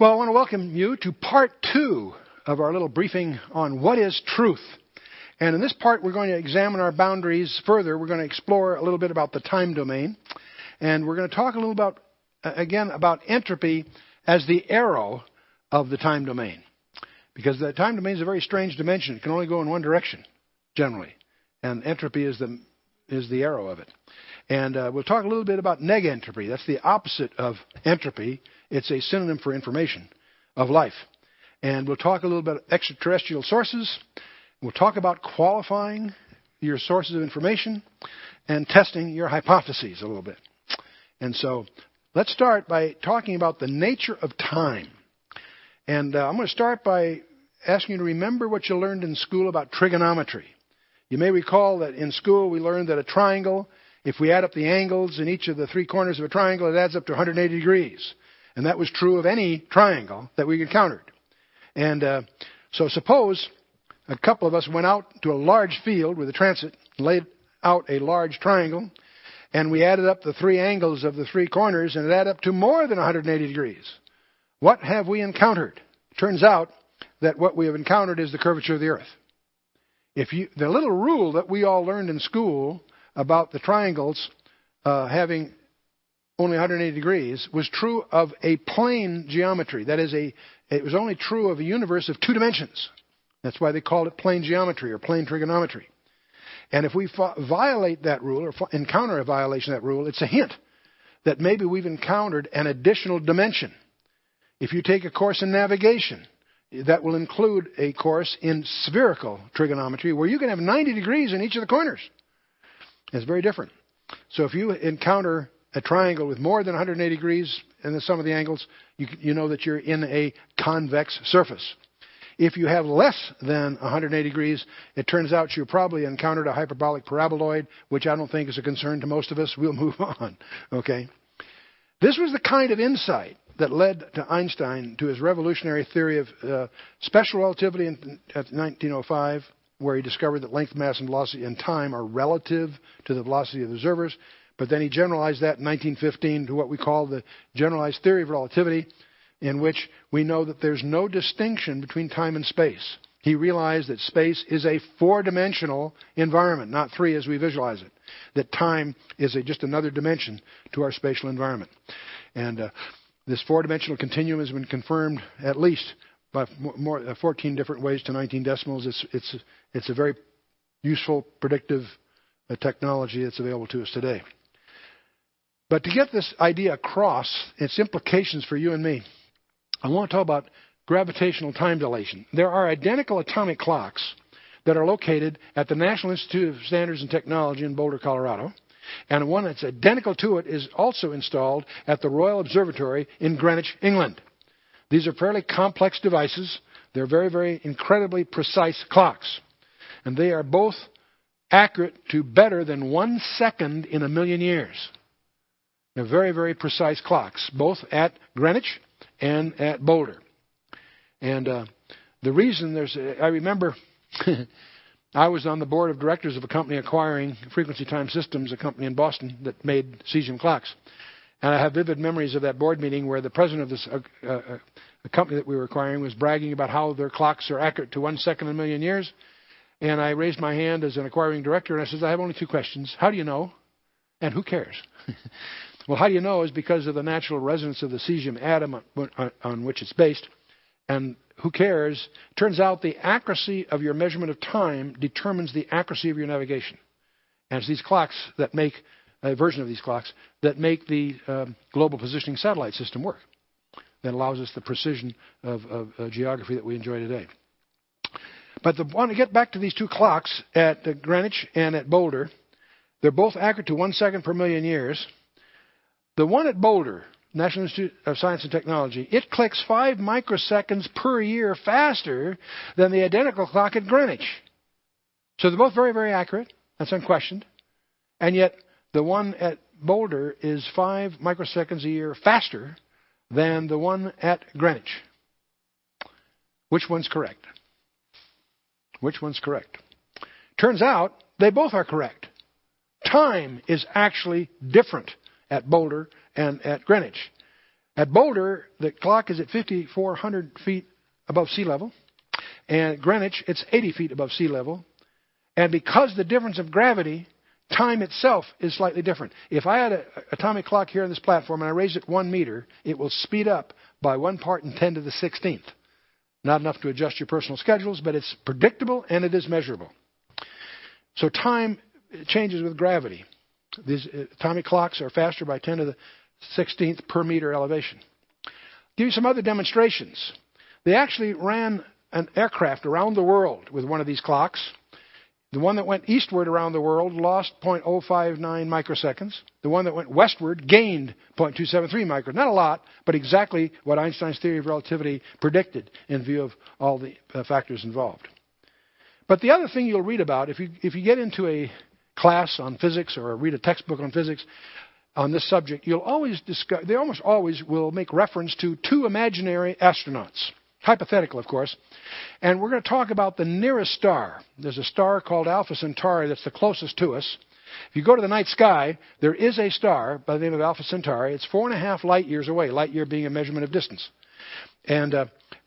Well, I want to welcome you to part 2 of our little briefing on what is truth. And in this part, we're going to examine our boundaries further. We're going to explore a little bit about the time domain. And we're going to talk a little about, again, about entropy as the arrow of the time domain. Because the time domain is a very strange dimension. It can only go in one direction, generally. And entropy is the arrow of it. And we'll talk a little bit about negentropy. That's the opposite of entropy. It's a synonym for information of life. And we'll talk a little bit about extraterrestrial sources. We'll talk about qualifying your sources of information and testing your hypotheses a little bit. And so let's start by talking about the nature of time. And I'm going to start by asking you to remember what you learned in school about trigonometry. You may recall that in school we learned that a triangle, if we add up the angles in each of the three corners of a triangle, it adds up to 180 degrees. And that was true of any triangle that we encountered. And so suppose a couple of us went out to a large field with a transit, laid out a large triangle, and we added up the three angles of the three corners, and it added up to more than 180 degrees. What have we encountered? It turns out that what we have encountered is the curvature of the Earth. The little rule that we all learned in school about the triangles having only 180 degrees was true of a plane geometry. That is, it was only true of a universe of two dimensions. That's why they called it plane geometry or plane trigonometry. And if we violate that rule or encounter a violation of that rule, it's a hint that maybe we've encountered an additional dimension. If you take a course in navigation, that will include a course in spherical trigonometry where you can have 90 degrees in each of the corners. It's very different. So if you encounter a triangle with more than 180 degrees in the sum of the angles, you know that you're in a convex surface. If you have less than 180 degrees, it turns out you probably encountered a hyperbolic paraboloid, which I don't think is a concern to most of us. We'll move on. Okay. This was the kind of insight that led to Einstein to his revolutionary theory of special relativity in 1905, where he discovered that length, mass, and velocity in time are relative to the velocity of the observers. But then he generalized that in 1915 to what we call the generalized theory of relativity, in which we know that there's no distinction between time and space. He realized that space is a four-dimensional environment, not three as we visualize it. That time is just another dimension to our spatial environment. And this four-dimensional continuum has been confirmed at least by 14 different ways to 19 decimals. It's a very useful, predictive technology that's available to us today. But to get this idea across, its implications for you and me, I want to talk about gravitational time dilation. There are identical atomic clocks that are located at the National Institute of Standards and Technology in Boulder, Colorado. And one that's identical to it is also installed at the Royal Observatory in Greenwich, England. These are fairly complex devices. They're very, very incredibly precise clocks. And they are both accurate to better than 1 second in a million years. They're very, very precise clocks, both at Greenwich and at Boulder. And the reason I remember I was on the board of directors of a company acquiring Frequency Time Systems, a company in Boston that made cesium clocks. And I have vivid memories of that board meeting where the president of this the company that we were acquiring was bragging about how their clocks are accurate to 1 second in a million years. And I raised my hand as an acquiring director and I said, I have only two questions. How do you know? And who cares? Well, how do you know is because of the natural resonance of the cesium atom on which it's based. And who cares? Turns out the accuracy of your measurement of time determines the accuracy of your navigation. And it's these clocks that make, a version of these clocks, that make the global positioning satellite system work. That allows us the precision of geography that we enjoy today. But I want to get back to these two clocks at Greenwich and at Boulder. They're both accurate to 1 second per million years. The one at Boulder, National Institute of Science and Technology, it clicks 5 microseconds per year faster than the identical clock at Greenwich. So they're both very, very accurate. That's unquestioned. And yet the one at Boulder is 5 microseconds a year faster than the one at Greenwich. Which one's correct? Which one's correct? Turns out they both are correct. Time is actually different at Boulder and at Greenwich. At Boulder, the clock is at 5,400 feet above sea level. And at Greenwich, it's 80 feet above sea level. And because the difference of gravity, time itself is slightly different. If I had an atomic clock here on this platform and I raise it 1 meter, it will speed up by 1 part in 10 to the 16th. Not enough to adjust your personal schedules, but it's predictable and it is measurable. So time changes with gravity. These atomic clocks are faster by 10 to the 16th per meter elevation. Give you some other demonstrations. They actually ran an aircraft around the world with one of these clocks. The one that went eastward around the world lost 0.059 microseconds. The one that went westward gained 0.273 microseconds. Not a lot, but exactly what Einstein's theory of relativity predicted in view of all the factors involved. But the other thing you'll read about, if you get into a class on physics or read a textbook on physics on this subject, you'll always discuss, they almost always will make reference to 2 imaginary astronauts. Hypothetical, of course. And we're going to talk about the nearest star. There's a star called Alpha Centauri that's the closest to us. If you go to the night sky, there is a star by the name of Alpha Centauri. It's 4.5 light years away, light year being a measurement of distance. And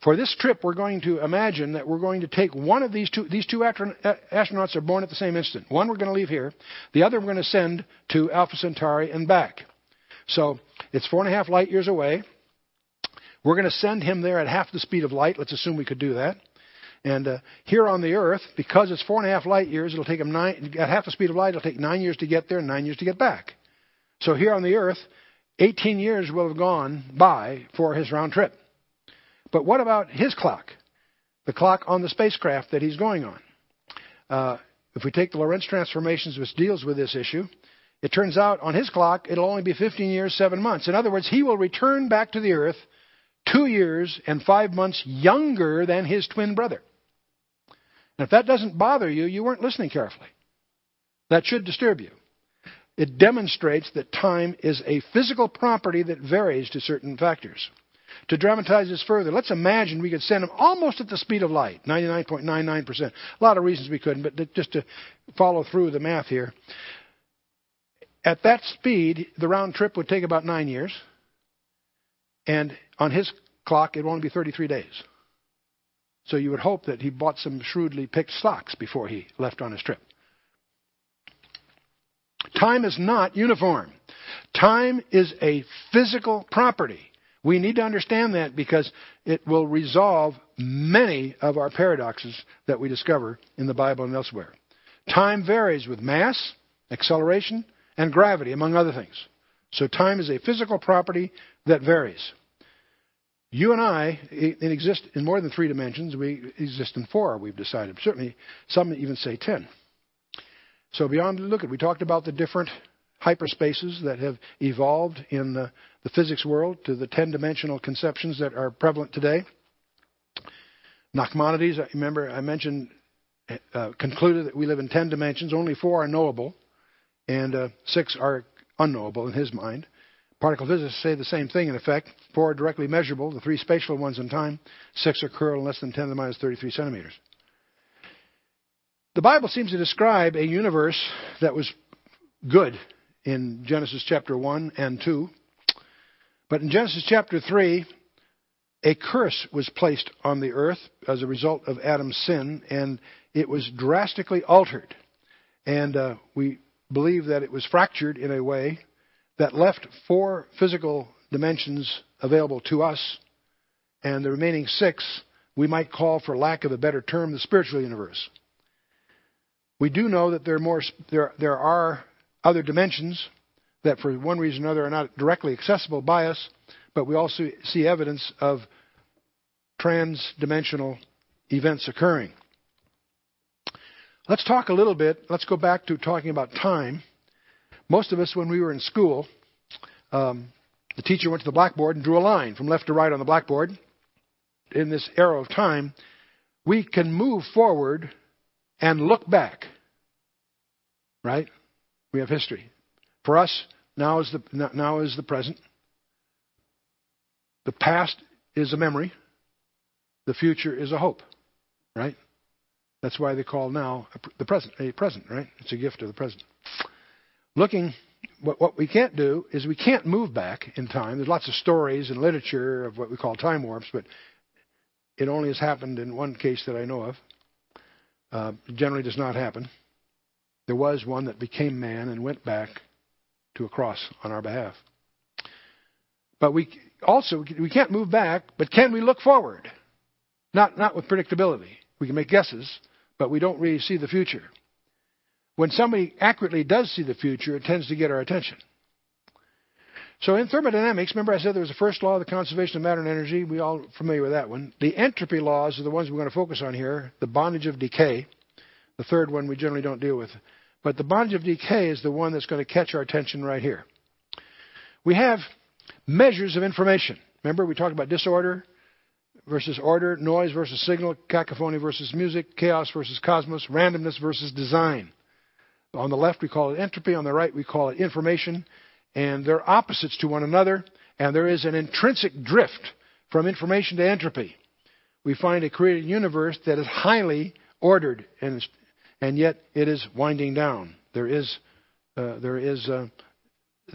for this trip, we're going to imagine that we're going to take one of these two. These 2 astronauts are born at the same instant. One we're going to leave here. The other we're going to send to Alpha Centauri and back. So it's 4.5 light years away. We're going to send him there at half the speed of light. Let's assume we could do that. And here on the Earth, because it's 4.5 light years, it'll take him at half the speed of light. It'll take 9 years to get there and 9 years to get back. So here on the Earth, 18 years will have gone by for his round trip. But what about his clock? The clock on the spacecraft that he's going on. If we take the Lorentz transformations, which deals with this issue, it turns out on his clock, it'll only be 15 years, 7 months. In other words, he will return back to the Earth 2 years and 5 months younger than his twin brother. And if that doesn't bother you, you weren't listening carefully. That should disturb you. It demonstrates that time is a physical property that varies to certain factors. To dramatize this further, let's imagine we could send him almost at the speed of light, 99.99%. A lot of reasons we couldn't, but just to follow through the math here. At that speed, the round trip would take about 9 years. And on his clock, it would only be 33 days. So you would hope that he bought some shrewdly picked stocks before he left on his trip. Time is not uniform. Time is a physical property. We need to understand that because it will resolve many of our paradoxes that we discover in the Bible and elsewhere. Time varies with mass, acceleration, and gravity, among other things. So time is a physical property that varies. You and I exist in more than 3 dimensions. We exist in 4, we've decided. Certainly, some even say 10. So we talked about the different hyperspaces that have evolved in the physics world to the 10-dimensional conceptions that are prevalent today. Nachmanides, remember I mentioned, concluded that we live in 10 dimensions. Only 4 are knowable, and 6 are unknowable in his mind. Particle physicists say the same thing, in effect. 4 are directly measurable, the 3 spatial ones in time. 6 occur in less than 10 to the minus 33 centimeters. The Bible seems to describe a universe that was good in Genesis chapter 1 and 2. But in Genesis chapter 3, a curse was placed on the earth as a result of Adam's sin, and it was drastically altered. And we believe that it was fractured in a way that left 4 physical dimensions available to us, and the remaining 6 we might call, for lack of a better term, the spiritual universe. We do know that there are other dimensions that for one reason or another are not directly accessible by us, but we also see evidence of trans-dimensional events occurring. Let's talk a little bit. Let's go back to talking about time. Most of us, when we were in school, the teacher went to the blackboard and drew a line from left to right on the blackboard. In this arrow of time, we can move forward and look back. Right? We have history. For us, now is the present. The past is a memory. The future is a hope. Right? That's why they call now the present a present, right? It's a gift of the present. Looking what we can't do is we can't move back in time. There's lots of stories and literature of what we call time warps, but it only has happened in one case that I know of. It generally does not happen. There was one that became man and went back to a cross on our behalf. But we can't move back, but can we look forward? Not with predictability. We can make guesses, but we don't really see the future. When somebody accurately does see the future, it tends to get our attention. So in thermodynamics, remember I said there was the first law of the conservation of matter and energy. We're all familiar with that one. The entropy laws are the ones we're going to focus on here. The bondage of decay. The third one we generally don't deal with. But the bondage of decay is the one that's going to catch our attention right here. We have measures of information. Remember we talked about disorder versus order, noise versus signal, cacophony versus music, chaos versus cosmos, randomness versus design. On the left we call it entropy, on the right we call it information, and they're opposites to one another, and there is an intrinsic drift from information to entropy. We find a created universe that is highly ordered, and yet it is winding down. There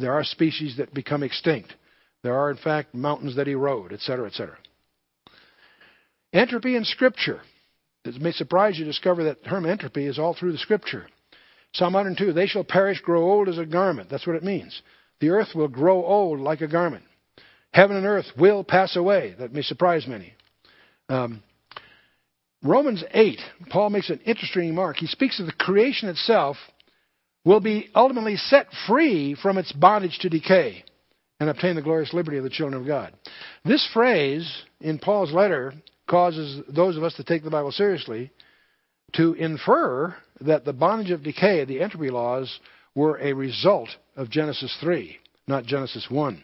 are species that become extinct. There are, in fact, mountains that erode, etc., etc. Entropy in Scripture. It may surprise you to discover that the term entropy is all through the Scripture. Psalm 102, they shall perish, grow old as a garment. That's what it means. The earth will grow old like a garment. Heaven and earth will pass away. That may surprise many. Romans 8, Paul makes an interesting remark. He speaks of the creation itself will be ultimately set free from its bondage to decay and obtain the glorious liberty of the children of God. This phrase in Paul's letter causes those of us that take the Bible seriously to infer that the bondage of decay, the entropy laws, were a result of Genesis 3, not Genesis 1.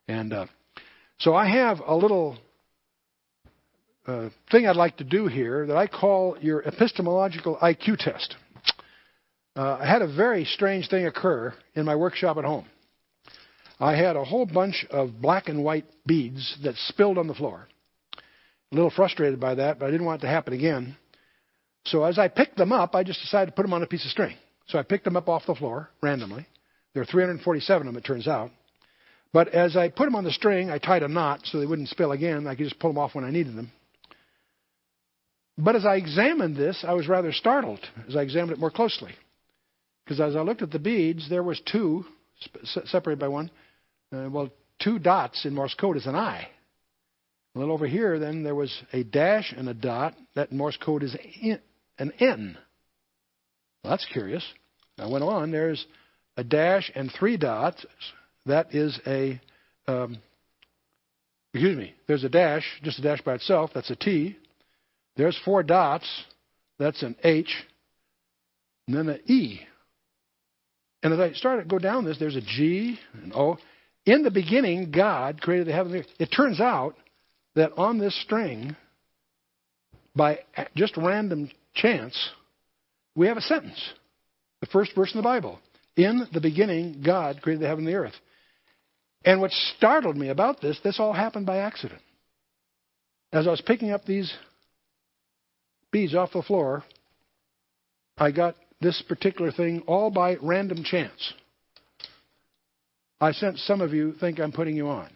And so I have a little thing I'd like to do here that I call your epistemological IQ test. I had a very strange thing occur in my workshop at home. I had a whole bunch of black and white beads that spilled on the floor. A little frustrated by that, but I didn't want it to happen again. So as I picked them up, I just decided to put them on a piece of string. So I picked them up off the floor randomly. There are 347 of them, it turns out. But as I put them on the string, I tied a knot so they wouldn't spill again. I could just pull them off when I needed them. But as I examined this, I was rather startled as I examined it more closely. Because as I looked at the beads, there was two, separated by one, two dots in Morse code is an I. A little over here, then, there was a dash and a dot. That in Morse code is an N. Well, that's curious. I went on. There's a dash and three dots. That is a, there's a dash, just a dash by itself. That's a T. There's four dots. That's an H. And then an E. And as I started to go down this, there's a G, an O. In the beginning, God created the heaven and the earth. It turns out that on this string, by just random chance, we have a sentence. The first verse in the Bible. In the beginning, God created the heaven and the earth. And what startled me about this all happened by accident. As I was picking up these beads off the floor, I got this particular thing all by random chance. I sense some of you think I'm putting you on.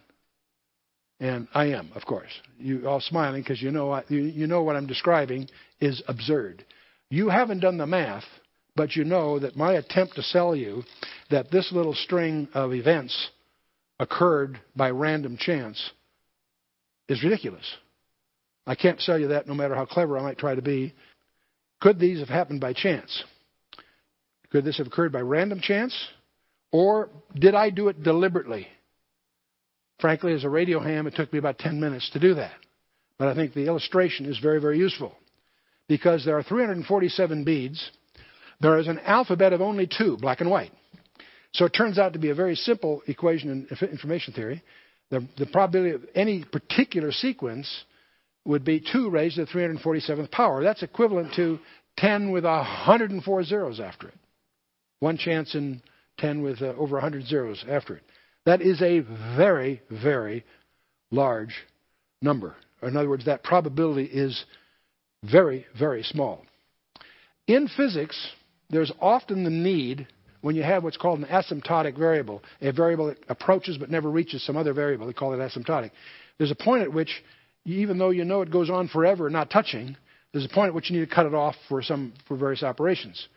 And I am, of course. You all smiling because you know what I'm describing is absurd. You haven't done the math, but you know that my attempt to sell you that this little string of events occurred by random chance is ridiculous. I can't sell you that no matter how clever I might try to be. Could these have happened by chance? Could this have occurred by random chance? Or did I do it deliberately? Frankly, as a radio ham, it took me about 10 minutes to do that. But I think the illustration is very, very useful. Because there are 347 beads. There is an alphabet of only 2, black and white. So it turns out to be a very simple equation in information theory. The probability of any particular sequence would be 2 raised to the 347th power. That's equivalent to 10 with 104 zeros after it. One chance in 10 with over 100 zeros after it. That is a very, very large number. In other words, that probability is very, very small. In physics, there's often the need when you have what's called an asymptotic variable, a variable that approaches but never reaches some other variable. They call it asymptotic. There's a point at which, even though you know it goes on forever, not touching, there's a point at which you need to cut it off for various operations.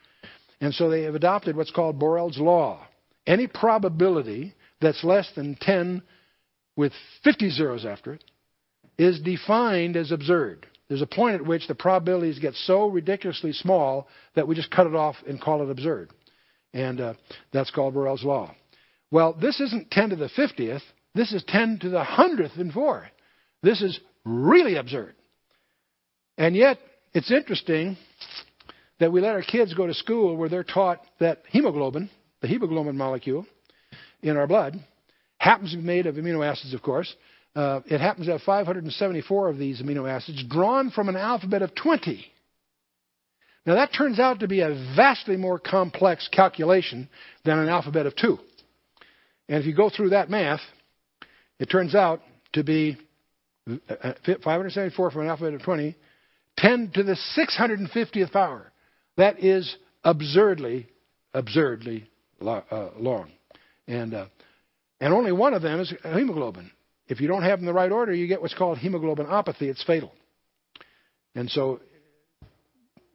And so they have adopted what's called Borel's law. Any probability that's less than 10 with 50 zeros after it is defined as absurd. There's a point at which the probabilities get so ridiculously small that we just cut it off and call it absurd. And that's called Borel's law. Well, this isn't 10 to the 50th. This is 10 to the 104. This is really absurd. And yet, it's interesting that we let our kids go to school where they're taught that hemoglobin, the hemoglobin molecule in our blood, happens to be made of amino acids, of course. It happens to have 574 of these amino acids drawn from an alphabet of 20. Now, that turns out to be a vastly more complex calculation than an alphabet of 2. And if you go through that math, it turns out to be 574 from an alphabet of 20, 10 to the 650th power. That is absurdly long. And only one of them is hemoglobin. If you don't have them in the right order, you get what's called hemoglobinopathy. It's fatal. And so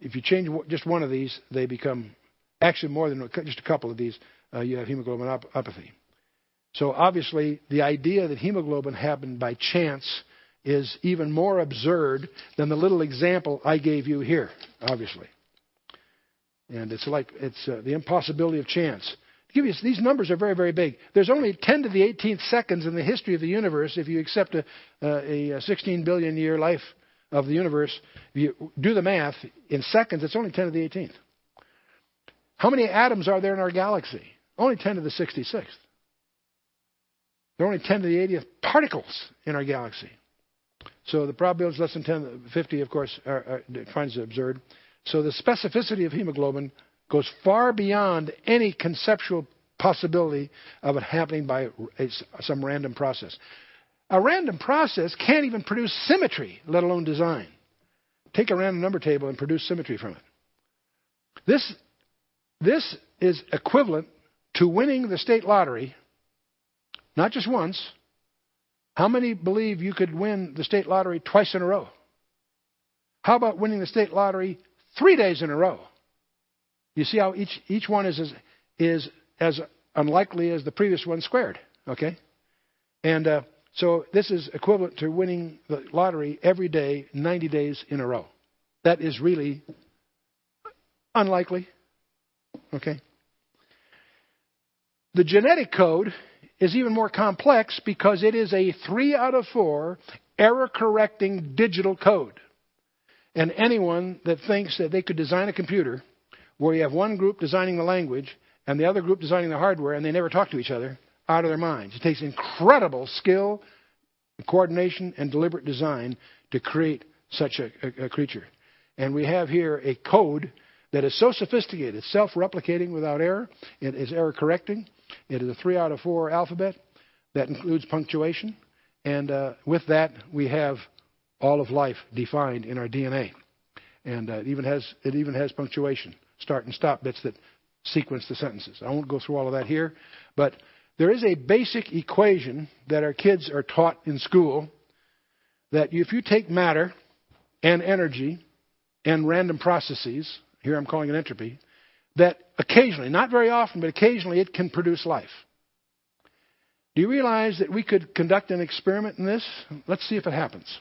if you change just one of these, they become, actually more than just a couple of these, you have hemoglobinopathy. So obviously, the idea that hemoglobin happened by chance is even more absurd than the little example I gave you here, obviously. And it's the impossibility of chance. These numbers are very, very big. There's only 10 to the 18th seconds in the history of the universe if you accept a 16 billion year life of the universe. If you do the math, in seconds, it's only 10 to the 18th. How many atoms are there in our galaxy? Only 10 to the 66th. There are only 10 to the 80th particles in our galaxy. So the probability is less than 10 to 50, of course, finds it absurd. So the specificity of hemoglobin goes far beyond any conceptual possibility of it happening by some random process. A random process can't even produce symmetry, let alone design. Take a random number table and produce symmetry from it. This is equivalent to winning the state lottery, not just once. How many believe you could win the state lottery twice in a row? How about winning the state lottery 3 days in a row? You see how each one is as unlikely as the previous one squared, okay? And so this is equivalent to winning the lottery every day, 90 days in a row. That is really unlikely, okay? The genetic code is even more complex because it is a 3 out of 4 error-correcting digital code. And anyone that thinks that they could design a computer where you have one group designing the language and the other group designing the hardware and they never talk to each other, out of their minds. It takes incredible skill, coordination, and deliberate design to create such a creature. And we have here a code that is so sophisticated, self-replicating without error. It is error-correcting. It is a 3 out of 4 alphabet that includes punctuation. And with that, we have all of life defined in our DNA. And it even has punctuation, start and stop bits that sequence the sentences. I won't go through all of that here, but there is a basic equation that our kids are taught in school that if you take matter and energy and random processes, here I'm calling it entropy, that occasionally, not very often, but occasionally it can produce life. Do you realize that we could conduct an experiment in this? Let's see if it happens.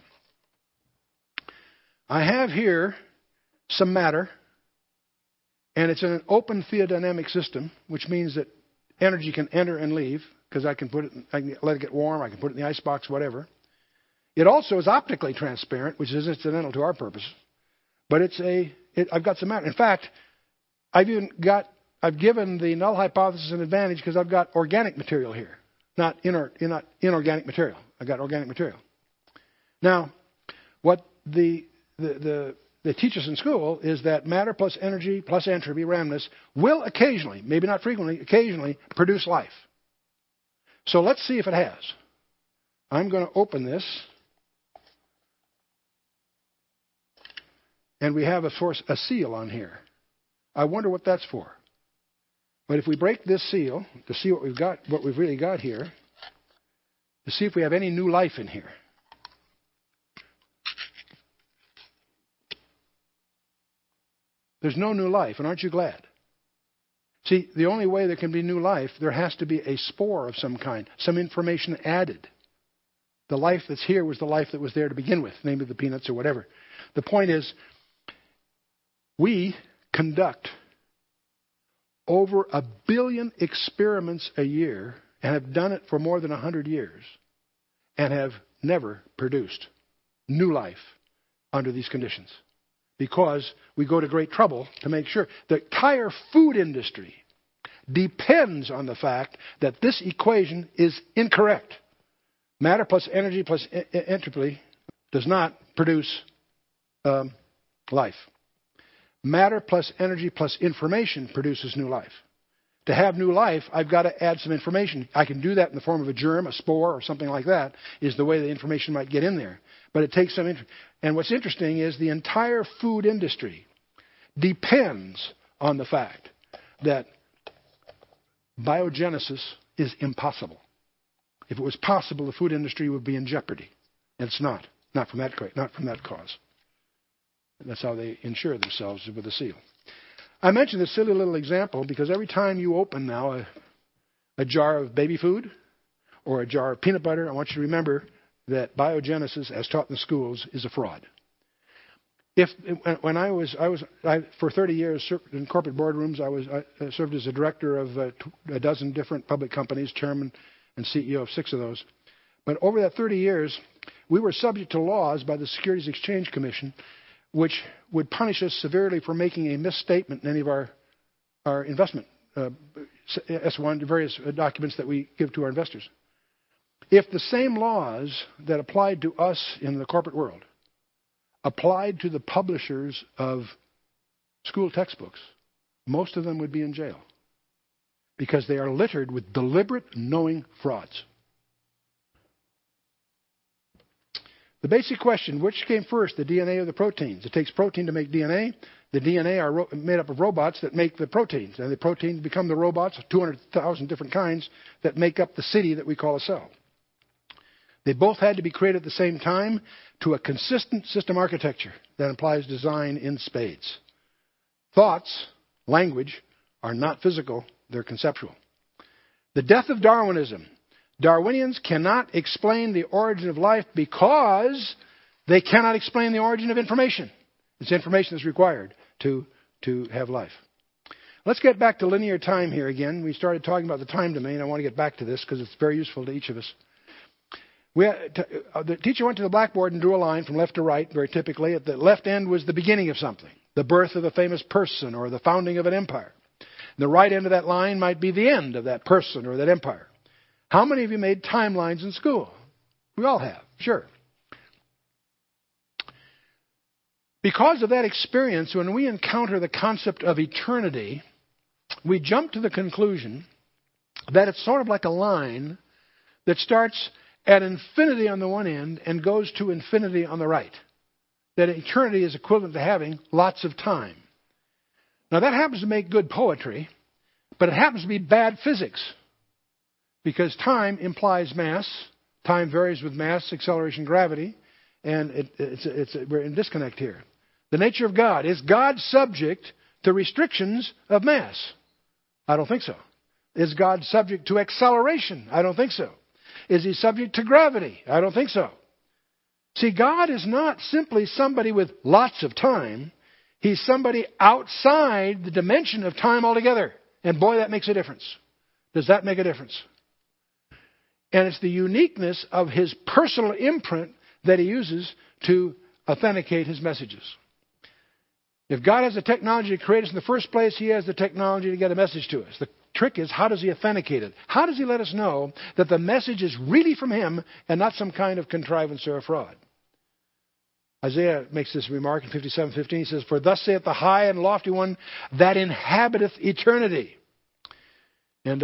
I have here some matter, and it's in an open theodynamic system, which means that energy can enter and leave, because I can let it get warm, I can put it in the icebox, whatever. It also is optically transparent, which is incidental to our purpose. But I've got some matter. In fact, I've given the null hypothesis an advantage because I've got organic material here, not inorganic material. I've got organic material. Now, what they teach us in school is that matter plus energy plus entropy, randomness, will occasionally, maybe not frequently, occasionally produce life. So let's see if it has. I'm going to open this. And we have a seal on here. I wonder what that's for. But if we break this seal to see what we've really got here, to see if we have any new life in here. There's no new life, and aren't you glad? See, the only way there can be new life, there has to be a spore of some kind, some information added. The life that's here was the life that was there to begin with, namely the peanuts or whatever. The point is, we conduct over 1 billion experiments a year and have done it for more than 100 years and have never produced new life under these conditions. Because we go to great trouble to make sure. The entire food industry depends on the fact that this equation is incorrect. Matter plus energy plus entropy does not produce life. Matter plus energy plus information produces new life. To have new life, I've got to add some information. I can do that in the form of a germ, a spore, or something like that, is the way the information might get in there. But it takes some... And what's interesting is the entire food industry depends on the fact that biogenesis is impossible. If it was possible, the food industry would be in jeopardy. And it's not. Not from that cause. And that's how they insure themselves with a seal. I mention this silly little example because every time you open now a jar of baby food or a jar of peanut butter, I want you to remember that biogenesis, as taught in the schools, is a fraud. When I for 30 years in corporate boardrooms, I served as a director of a dozen different public companies, chairman and CEO of 6 of those. But over that 30 years, we were subject to laws by the Securities Exchange Commission, which would punish us severely for making a misstatement in any of our investment S1, various documents that we give to our investors. If the same laws that applied to us in the corporate world applied to the publishers of school textbooks, most of them would be in jail because they are littered with deliberate, knowing frauds. The basic question, which came first, the DNA or the proteins? It takes protein to make DNA. The DNA are made up of robots that make the proteins, and the proteins become the robots, 200,000 different kinds, that make up the city that we call a cell. They both had to be created at the same time to a consistent system architecture that implies design in spades. Thoughts, language, are not physical, they're conceptual. The death of Darwinism. Darwinians cannot explain the origin of life because they cannot explain the origin of information. It's information that's required to have life. Let's get back to linear time here again. We started talking about the time domain. I want to get back to this because it's very useful to each of us. The teacher went to the blackboard and drew a line from left to right, very typically. At the left end was the beginning of something, the birth of a famous person or the founding of an empire. The right end of that line might be the end of that person or that empire. How many of you made timelines in school? We all have, sure. Because of that experience, when we encounter the concept of eternity, we jump to the conclusion that it's sort of like a line that starts at infinity on the one end and goes to infinity on the right. That eternity is equivalent to having lots of time. Now that happens to make good poetry, but it happens to be bad physics. Because time implies mass. Time varies with mass, acceleration, gravity. And we're in disconnect here. The nature of God. Is God subject to restrictions of mass? I don't think so. Is God subject to acceleration? I don't think so. Is he subject to gravity? I don't think so. See, God is not simply somebody with lots of time. He's somebody outside the dimension of time altogether. And boy, that makes a difference. Does that make a difference? And it's the uniqueness of his personal imprint that he uses to authenticate his messages. If God has the technology to create us in the first place, he has the technology to get a message to us. The trick is, how does he authenticate it? How does he let us know that the message is really from him and not some kind of contrivance or a fraud? Isaiah makes this remark in 57:15. He says, "For thus saith the high and lofty one that inhabiteth eternity." And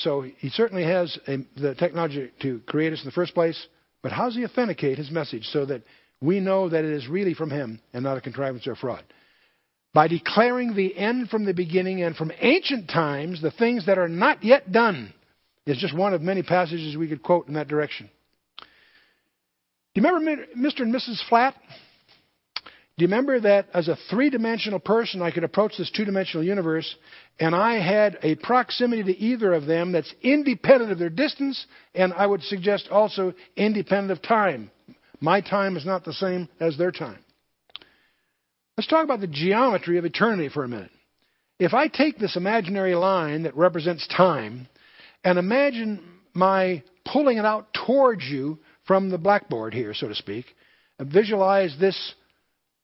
so he certainly has the technology to create us in the first place, but how does he authenticate his message so that we know that it is really from him and not a contrivance or a fraud? by declaring the end from the beginning and from ancient times the things that are not yet done, is just one of many passages we could quote in that direction. Do you remember Mr. and Mrs. Flat? Do you remember that as a three-dimensional person, I could approach this two-dimensional universe, and I had a proximity to either of them that's independent of their distance, and I would suggest also independent of time. My time is not the same as their time. Let's talk about the geometry of eternity for a minute. If I take this imaginary line that represents time and imagine my pulling it out towards you from the blackboard here, so to speak, and visualize this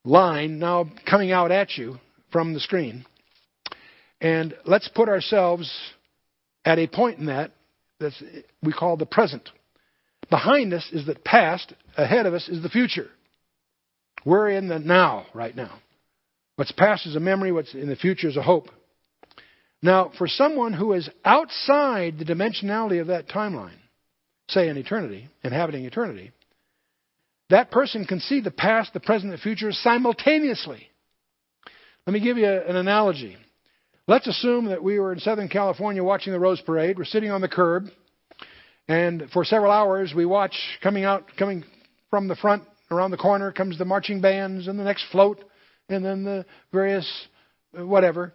line now coming out at you from the screen. And let's put ourselves at a point in that we call the present. Behind us is the past. Ahead of us is the future. We're in the now right now. What's past is a memory. What's in the future is a hope. Now, for someone who is outside the dimensionality of that timeline, say in eternity, inhabiting eternity, that person can see the past, the present, and the future simultaneously. Let me give you an analogy. Let's assume that we were in Southern California watching the Rose Parade. We're sitting on the curb, and for several hours we watch coming from the front, around the corner comes the marching bands and the next float, and then the various whatever.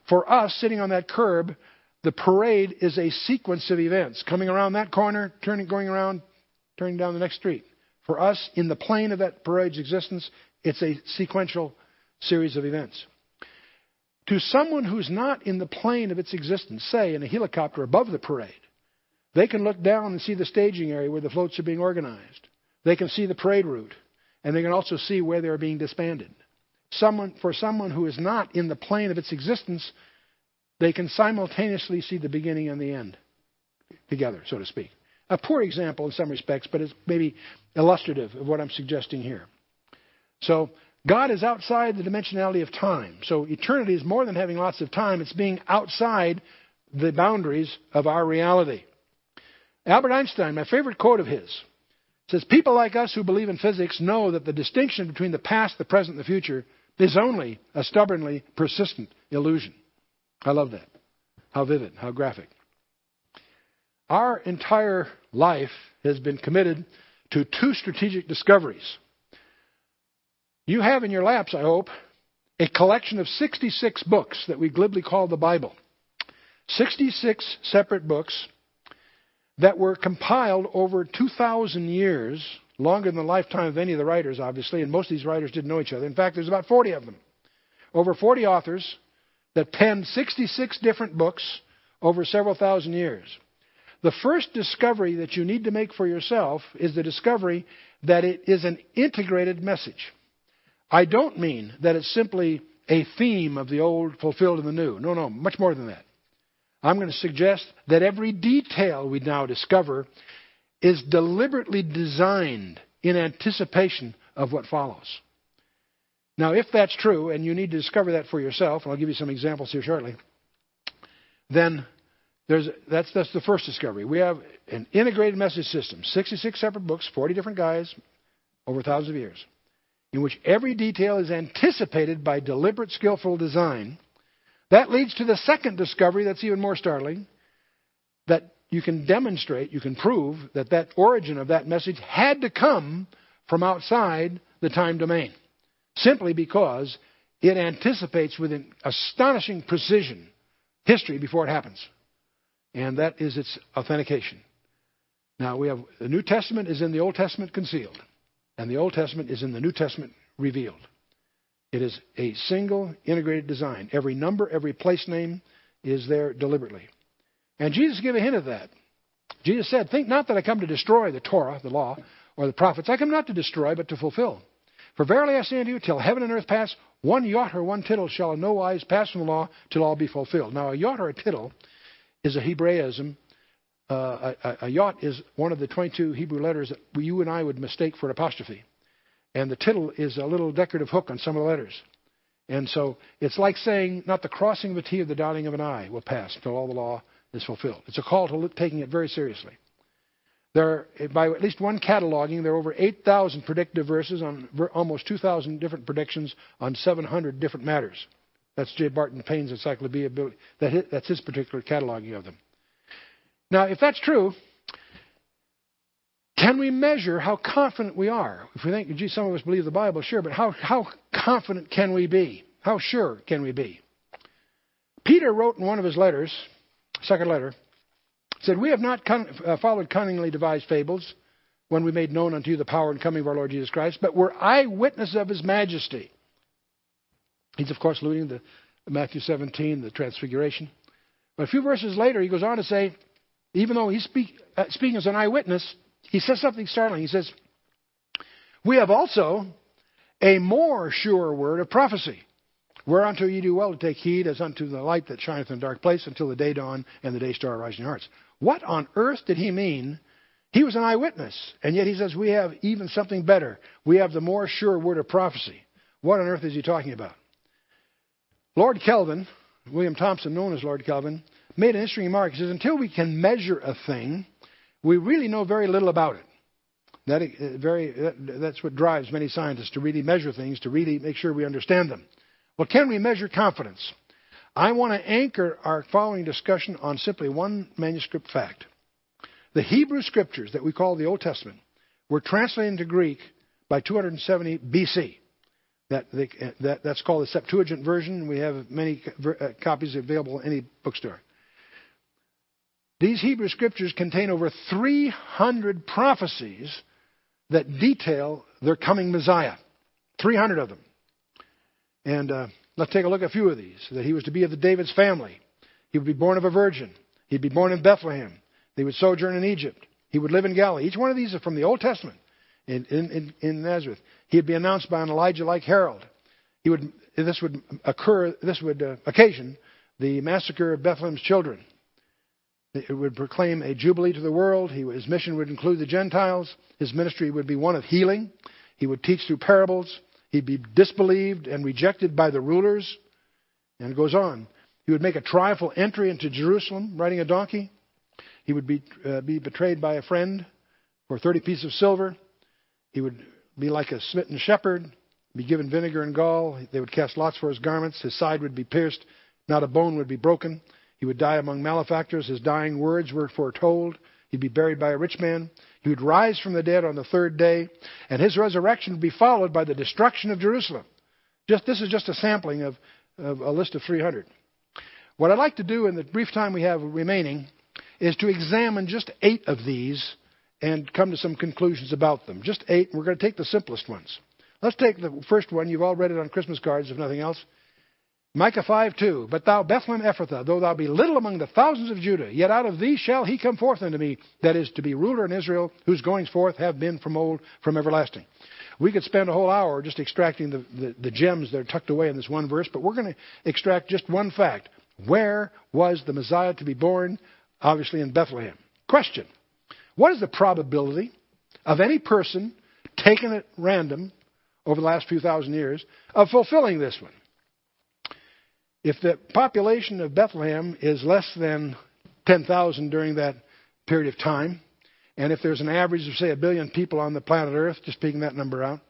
For us, sitting on that curb, the parade is a sequence of events. Coming around that corner, going around, turning down the next street. For us, in the plane of that parade's existence, it's a sequential series of events. To someone who's not in the plane of its existence, say in a helicopter above the parade, they can look down and see the staging area where the floats are being organized. They can see the parade route, and they can also see where they're being disbanded. For someone who is not in the plane of its existence, they can simultaneously see the beginning and the end together, so to speak. A poor example in some respects, but it's maybe illustrative of what I'm suggesting here. So God is outside the dimensionality of time. So eternity is more than having lots of time. It's being outside the boundaries of our reality. Albert Einstein, my favorite quote of his, says, "People like us who believe in physics know that the distinction between the past, the present, and the future is only a stubbornly persistent illusion." I love that. How vivid, how graphic. Our entire life has been committed to two strategic discoveries. You have in your laps, I hope, a collection of 66 books that we glibly call the Bible. 66 separate books that were compiled over 2,000 years, longer than the lifetime of any of the writers, obviously, and most of these writers didn't know each other. In fact, there's about 40 of them. Over 40 authors that penned 66 different books over several thousand years. The first discovery that you need to make for yourself is the discovery that it is an integrated message. I don't mean that it's simply a theme of the old fulfilled in the new. No, much more than that. I'm going to suggest that every detail we now discover is deliberately designed in anticipation of what follows. Now, if that's true, and you need to discover that for yourself, and I'll give you some examples here shortly, then that's the first discovery. We have an integrated message system, 66 separate books, 40 different guys, over thousands of years, in which every detail is anticipated by deliberate, skillful design. That leads to the second discovery that's even more startling, that you can demonstrate, you can prove that origin of that message had to come from outside the time domain, simply because it anticipates with an astonishing precision history before it happens. And that is its authentication. Now, we have the New Testament is in the Old Testament concealed, and the Old Testament is in the New Testament revealed. It is a single integrated design. Every number, every place name is there deliberately. And Jesus gave a hint of that. Jesus said, "Think not that I come to destroy the Torah, the law, or the prophets. I come not to destroy, but to fulfill. For verily I say unto you, till heaven and earth pass, one jot or one tittle shall in no wise pass from the law till all be fulfilled." Now, a jot or a tittle is a Hebraism. A jot is one of the 22 Hebrew letters that you and I would mistake for an apostrophe. And the tittle is a little decorative hook on some of the letters. And so it's like saying, not the crossing of a T or the dotting of an I will pass until all the law is fulfilled. It's a call to taking it very seriously. There, by at least one cataloging, there are over 8,000 predictive verses on almost 2,000 different predictions on 700 different matters. That's J. Barton Payne's encyclopedia. That's his particular cataloging of them. Now, if that's true, can we measure how confident we are? If we think, gee, some of us believe the Bible, sure, but how confident can we be? How sure can we be? Peter wrote in one of his letters, second letter, said, we have not followed cunningly devised fables when we made known unto you the power and coming of our Lord Jesus Christ, but were eyewitnesses of his majesty. He's, of course, alluding to Matthew 17, the transfiguration. But a few verses later, he goes on to say, even though he's speaking as an eyewitness, he says something startling. He says, we have also a more sure word of prophecy, whereunto ye do well to take heed as unto the light that shineth in a dark place until the day dawn and the day star arise in your hearts. What on earth did he mean? He was an eyewitness, and yet he says we have even something better. We have the more sure word of prophecy. What on earth is he talking about? Lord Kelvin, William Thompson, known as Lord Kelvin, made an interesting remark. He says, until we can measure a thing, we really know very little about it. That's what drives many scientists to really measure things, to really make sure we understand them. Well, can we measure confidence? I want to anchor our following discussion on simply one manuscript fact. The Hebrew Scriptures that we call the Old Testament were translated into Greek by 270 BC. That's called the Septuagint version. We have many copies available in any bookstore. These Hebrew Scriptures contain over 300 prophecies that detail their coming Messiah. 300 of them. And let's take a look at a few of these. That he was to be of the David's family. He would be born of a virgin. He'd be born in Bethlehem. He would sojourn in Egypt. He would live in Galilee. Each one of these are from the Old Testament in Nazareth. He'd be announced by an Elijah-like herald. This would occasion the massacre of Bethlehem's children. It would proclaim a jubilee to the world. His mission would include the Gentiles. His ministry would be one of healing. He would teach through parables. He'd be disbelieved and rejected by the rulers. And it goes on. He would make a triumphal entry into Jerusalem riding a donkey. He would be betrayed by a friend for 30 pieces of silver. He would be like a smitten shepherd, be given vinegar and gall. They would cast lots for his garments. His side would be pierced. Not a bone would be broken. He would die among malefactors. His dying words were foretold. He'd be buried by a rich man. He would rise from the dead on the third day. And his resurrection would be followed by the destruction of Jerusalem. This is just a sampling of a list of 300. What I'd like to do in the brief time we have remaining is to examine just 8 of these and come to some conclusions about them. Just 8. We're going to take the simplest ones. Let's take the first one. You've all read it on Christmas cards, if nothing else. Micah 5:2. But thou, Bethlehem Ephrathah, though thou be little among the thousands of Judah, yet out of thee shall he come forth unto me, that is to be ruler in Israel, whose goings forth have been from old, from everlasting. We could spend a whole hour just extracting the gems that are tucked away in this one verse, but we're going to extract just one fact. Where was the Messiah to be born? Obviously in Bethlehem. Question. What is the probability of any person taken at random over the last few thousand years of fulfilling this one? If the population of Bethlehem is less than 10,000 during that period of time, and if there's an average of, say, 1 billion people on the planet Earth, just picking that number out,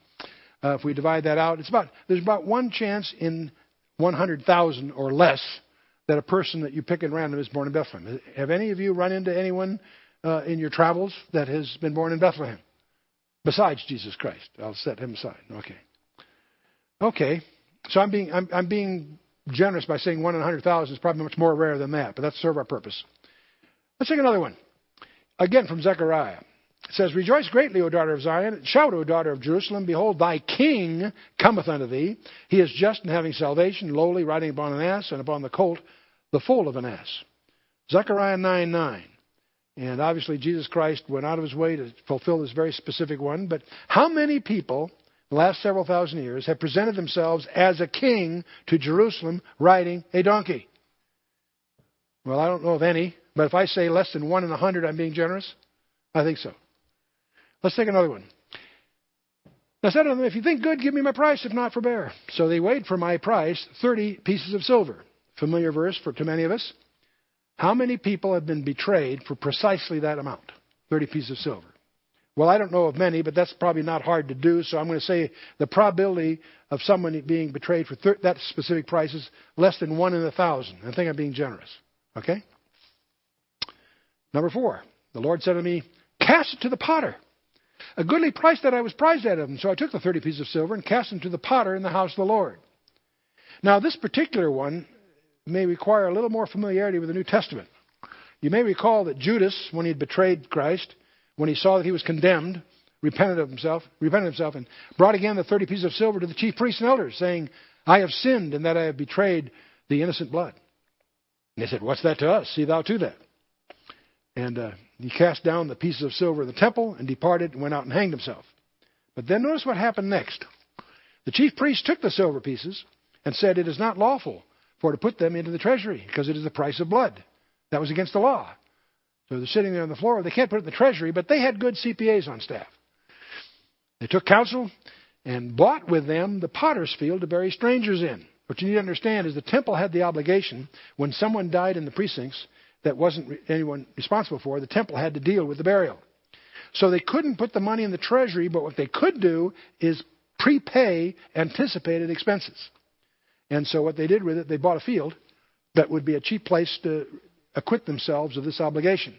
if we divide that out, there's about one chance in 100,000 or less that a person that you pick at random is born in Bethlehem. Have any of you run into anyone in your travels that has been born in Bethlehem? Besides Jesus Christ. I'll set him aside. Okay. So I'm being generous by saying 1 in 100,000 is probably much more rare than that, but that's serve our purpose. Let's take another one. Again from Zechariah. It says, Rejoice greatly, O daughter of Zion. Shout, O daughter of Jerusalem. Behold, thy king cometh unto thee. He is just and having salvation, lowly, riding upon an ass, and upon the colt, the foal of an ass. Zechariah 9:9. And obviously Jesus Christ went out of his way to fulfill this very specific one. But how many people the last several thousand years have presented themselves as a king to Jerusalem riding a donkey? Well, I don't know of any, but if I say less than 1 in 100, I'm being generous? I think so. Let's take another one. I said to them, if you think good, give me my price, if not, forbear. So they weighed for my price 30 pieces of silver. Familiar verse to many of us. How many people have been betrayed for precisely that amount? 30 pieces of silver. Well, I don't know of many, but that's probably not hard to do. So I'm going to say the probability of someone being betrayed for that specific price is less than 1 in 1,000. I think I'm being generous. Okay? Number 4, the Lord said to me, cast it to the potter. A goodly price that I was prized out of him. So I took the 30 pieces of silver and cast them to the potter in the house of the Lord. Now, this particular one may require a little more familiarity with the New Testament. You may recall that Judas, when he had betrayed Christ, when he saw that he was condemned, repented himself, and brought again the 30 pieces of silver to the chief priests and elders, saying, I have sinned in that I have betrayed the innocent blood. And they said, what's that to us? See thou to that. And he cast down the pieces of silver in the temple and departed and went out and hanged himself. But then notice what happened next. The chief priests took the silver pieces and said, it is not lawful for to put them into the treasury, because it is the price of blood. That was against the law. So they're sitting there on the floor. They can't put it in the treasury, but they had good CPAs on staff. They took counsel and bought with them the potter's field to bury strangers in. What you need to understand is the temple had the obligation, when someone died in the precincts that wasn't anyone responsible for, the temple had to deal with the burial. So they couldn't put the money in the treasury, but what they could do is prepay anticipated expenses. And so what they did with it, they bought a field that would be a cheap place to acquit themselves of this obligation.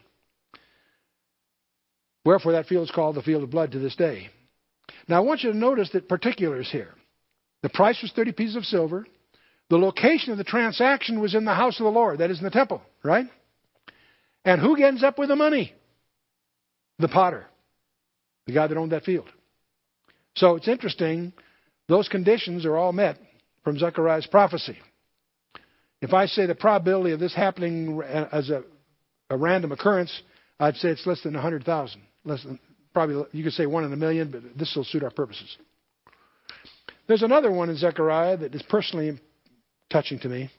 Wherefore that field is called the field of blood to this day. Now I want you to notice the particulars here. The price was 30 pieces of silver. The location of the transaction was in the house of the Lord, that is in the temple, right? And who ends up with the money? The potter, the guy that owned that field. So it's interesting, those conditions are all met from Zechariah's prophecy. If I say the probability of this happening as a random occurrence, I'd say it's less than 100,000. Less than, probably you could say 1 in a million, but this will suit our purposes. There's another one in Zechariah that is personally touching to me.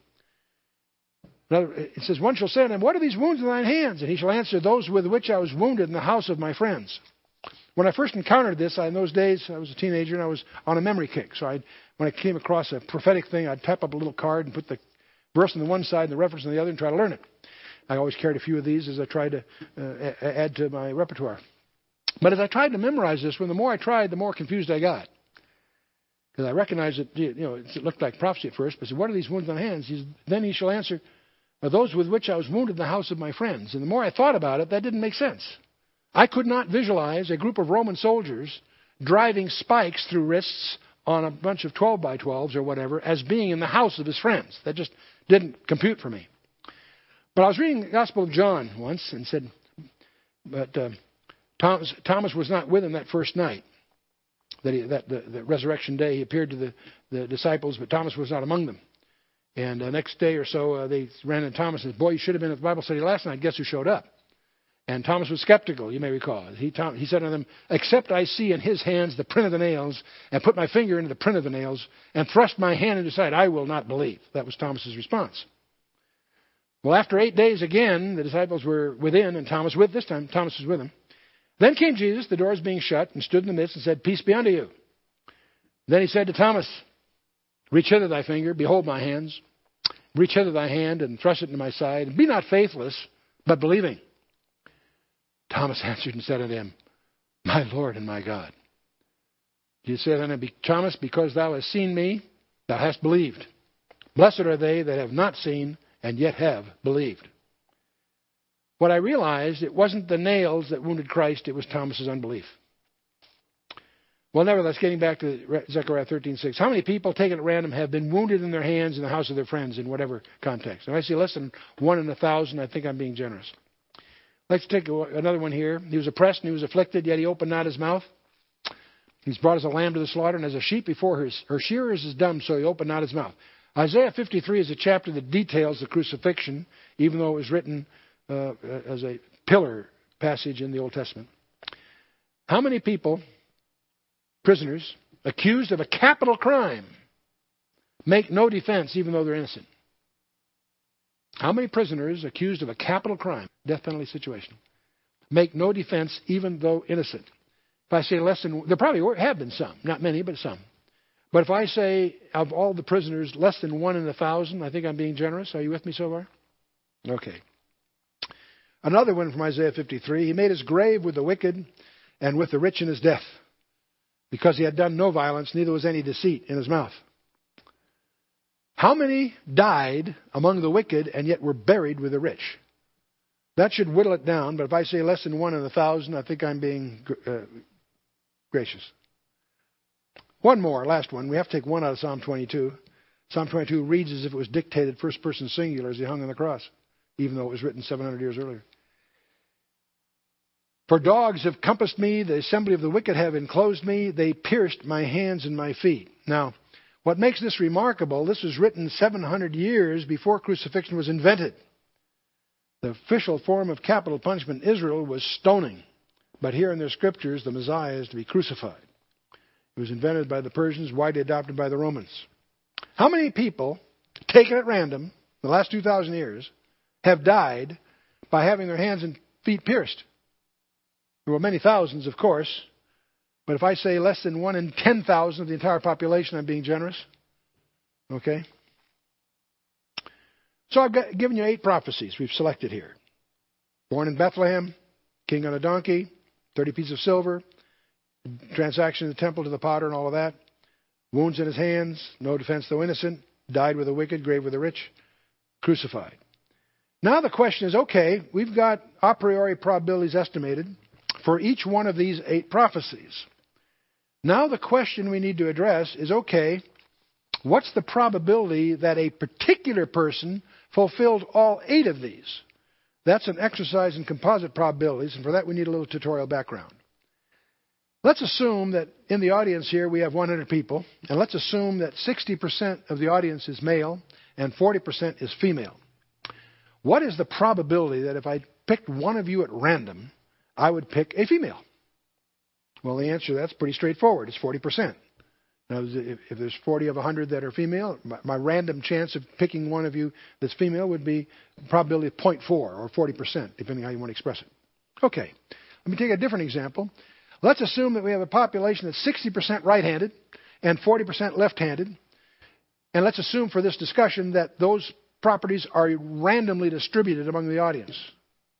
It says, one shall say unto him, what are these wounds in thine hands? And he shall answer, those with which I was wounded in the house of my friends. When I first encountered this, in those days, I was a teenager and I was on a memory kick. So when I came across a prophetic thing, I'd type up a little card and put the verse on the one side and the reference on the other and try to learn it. I always carried a few of these as I tried to add to my repertoire. But as I tried to memorize this one, the more I tried, the more confused I got. Because I recognized that, it looked like prophecy at first, but I said, what are these wounds on the hands? Then he shall answer, are those with which I was wounded in the house of my friends. And the more I thought about it, that didn't make sense. I could not visualize a group of Roman soldiers driving spikes through wrists on a bunch of 12 by 12s or whatever as being in the house of his friends. That just didn't compute for me. But I was reading the Gospel of John once and said, but Thomas was not with him that first night. The resurrection day, he appeared to the disciples, but Thomas was not among them. And the next day or so, they ran into Thomas and said, boy, you should have been at the Bible study last night. Guess who showed up? And Thomas was skeptical, you may recall. He said to them, except I see in his hands the print of the nails, and put my finger into the print of the nails, and thrust my hand into his side, I will not believe. That was Thomas's response. Well, after 8 days again, the disciples were within, and this time Thomas was with them. Then came Jesus, the doors being shut, and stood in the midst and said, peace be unto you. Then he said to Thomas, reach hither thy finger, behold my hands. Reach hither thy hand, and thrust it into my side. And be not faithless, but believing. Thomas answered and said unto him, my Lord and my God. Jesus said unto him, Thomas, because thou hast seen me, thou hast believed. Blessed are they that have not seen, and yet have believed. What I realized, it wasn't the nails that wounded Christ, it was Thomas's unbelief. Well, nevertheless, getting back to Zechariah 13:6, how many people, taken at random, have been wounded in their hands in the house of their friends in whatever context? If I see less than 1 in 1,000, I think I'm being generous. Let's take another one here. He was oppressed and he was afflicted, yet he opened not his mouth. He's brought as a lamb to the slaughter, and as a sheep before her shearers is dumb, so he opened not his mouth. Isaiah 53 is a chapter that details the crucifixion, even though it was written as a pillar passage in the Old Testament. How many people, prisoners, accused of a capital crime, make no defense even though they're innocent? How many prisoners accused of a capital crime, death penalty situation, make no defense even though innocent? If I say less than, there probably have been some, not many, but some. But if I say of all the prisoners, less than 1 in 1,000, I think I'm being generous. Are you with me so far? Okay. Another one from Isaiah 53, he made his grave with the wicked and with the rich in his death, because he had done no violence, neither was any deceit in his mouth. How many died among the wicked and yet were buried with the rich? That should whittle it down, but if I say less than 1 in 1,000, I think I'm being gracious. One more, last one. We have to take one out of Psalm 22. Psalm 22 reads as if it was dictated first person singular as he hung on the cross, even though it was written 700 years earlier. For dogs have compassed me, the assembly of the wicked have enclosed me, they pierced my hands and my feet. Now, what makes this remarkable, this was written 700 years before crucifixion was invented. The official form of capital punishment in Israel was stoning. But here in their scriptures, the Messiah is to be crucified. It was invented by the Persians, widely adopted by the Romans. How many people, taken at random, in the last 2,000 years, have died by having their hands and feet pierced? There were many thousands, of course. But if I say less than 1 in 10,000 of the entire population, I'm being generous. Okay? So I've given you 8 prophecies we've selected here. Born in Bethlehem, king on a donkey, 30 pieces of silver, transaction in the temple to the potter and all of that. Wounds in his hands, no defense though innocent, died with the wicked, grave with the rich, crucified. Now the question is, okay, we've got a priori probabilities estimated for each one of these 8 prophecies. Now the question we need to address is, okay, what's the probability that a particular person fulfilled all 8 of these? That's an exercise in composite probabilities, and for that we need a little tutorial background. Let's assume that in the audience here we have 100 people, and let's assume that 60% of the audience is male and 40% is female. What is the probability that if I picked one of you at random, I would pick a female? Well, the answer to that's pretty straightforward. It's 40%. Now, if there's 40 of 100 that are female, my random chance of picking one of you that's female would be probability of 0.4 or 40%, depending on how you want to express it. Okay, let me take a different example. Let's assume that we have a population that's 60% right-handed and 40% left-handed. And let's assume for this discussion that those properties are randomly distributed among the audience.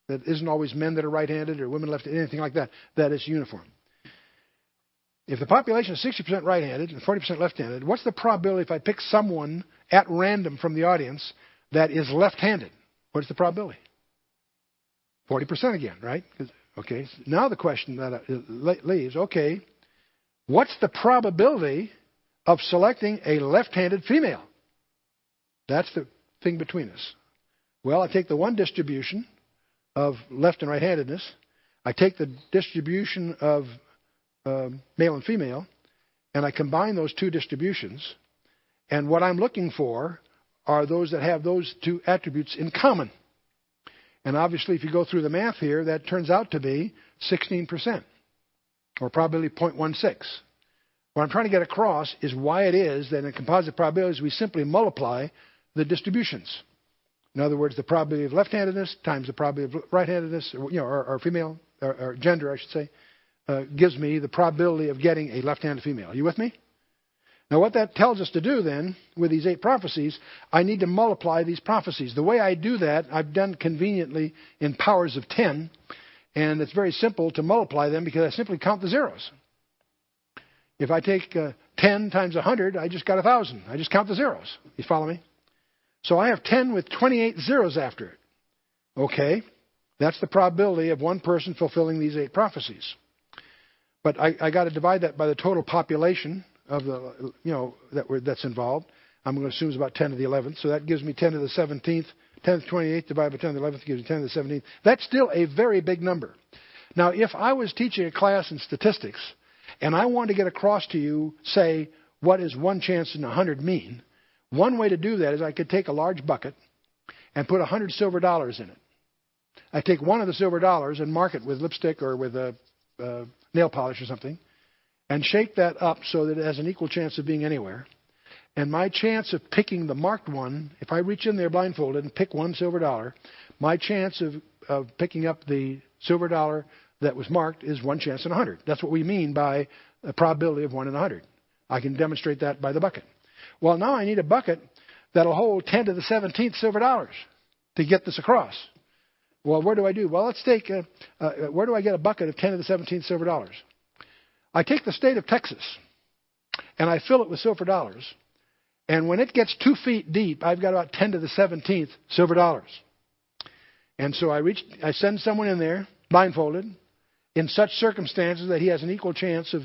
That isn't always men that are right-handed or women left-handed, anything like that. That is uniform. If the population is 60% right-handed and 40% left-handed, what's the probability if I pick someone at random from the audience that is left-handed? What's the probability? 40% again, right? Okay, so now the question that leaves, okay, what's the probability of selecting a left-handed female? That's the thing between us. Well, I take the one distribution of left and right-handedness. I take the distribution of male and female, and I combine those 2 distributions. And what I'm looking for are those that have those 2 attributes in common. And obviously, if you go through the math here, that turns out to be 16%, or probably 0.16. What I'm trying to get across is why it is that in composite probabilities, we simply multiply the distributions. In other words, the probability of left-handedness times the probability of right-handedness, or female, or gender, I should say, gives me the probability of getting a left-handed female. Are you with me? Now, what that tells us to do then, with these 8 prophecies, I need to multiply these prophecies. The way I do that, I've done conveniently in powers of 10, and it's very simple to multiply them because I simply count the zeros. If I take 10 times 100, I just got 1,000. I just count the zeros. You follow me? So I have 10 with 28 zeros after it. Okay, that's the probability of one person fulfilling these 8 prophecies. But I got to divide that by the total population of the, that's involved. I'm going to assume it's about 10 to the 11th. So that gives me 10 to the 17th. 10 to the 28th divided by 10 to the 11th gives me 10 to the 17th. That's still a very big number. Now, if I was teaching a class in statistics and I wanted to get across to you, say, what is 1 chance in 100 mean, one way to do that is I could take a large bucket and put 100 silver dollars in it. I take one of the silver dollars and mark it with lipstick or with a nail polish or something, and shake that up so that it has an equal chance of being anywhere. And my chance of picking the marked one, if I reach in there blindfolded and pick 1 silver dollar, my chance of picking up the silver dollar that was marked is 1 chance in 100. That's what we mean by a probability of 1 in 100. I can demonstrate that by the bucket. Well, now I need a bucket that'll hold 10 to the 17th silver dollars to get this across. Well, where do I do? Well, let's take, where do I get a bucket of 10 to the 17th silver dollars? I take the state of Texas, and I fill it with silver dollars. And when it gets 2 feet deep, I've got about 10 to the 17th silver dollars. And so I send someone in there, blindfolded, in such circumstances that he has an equal chance of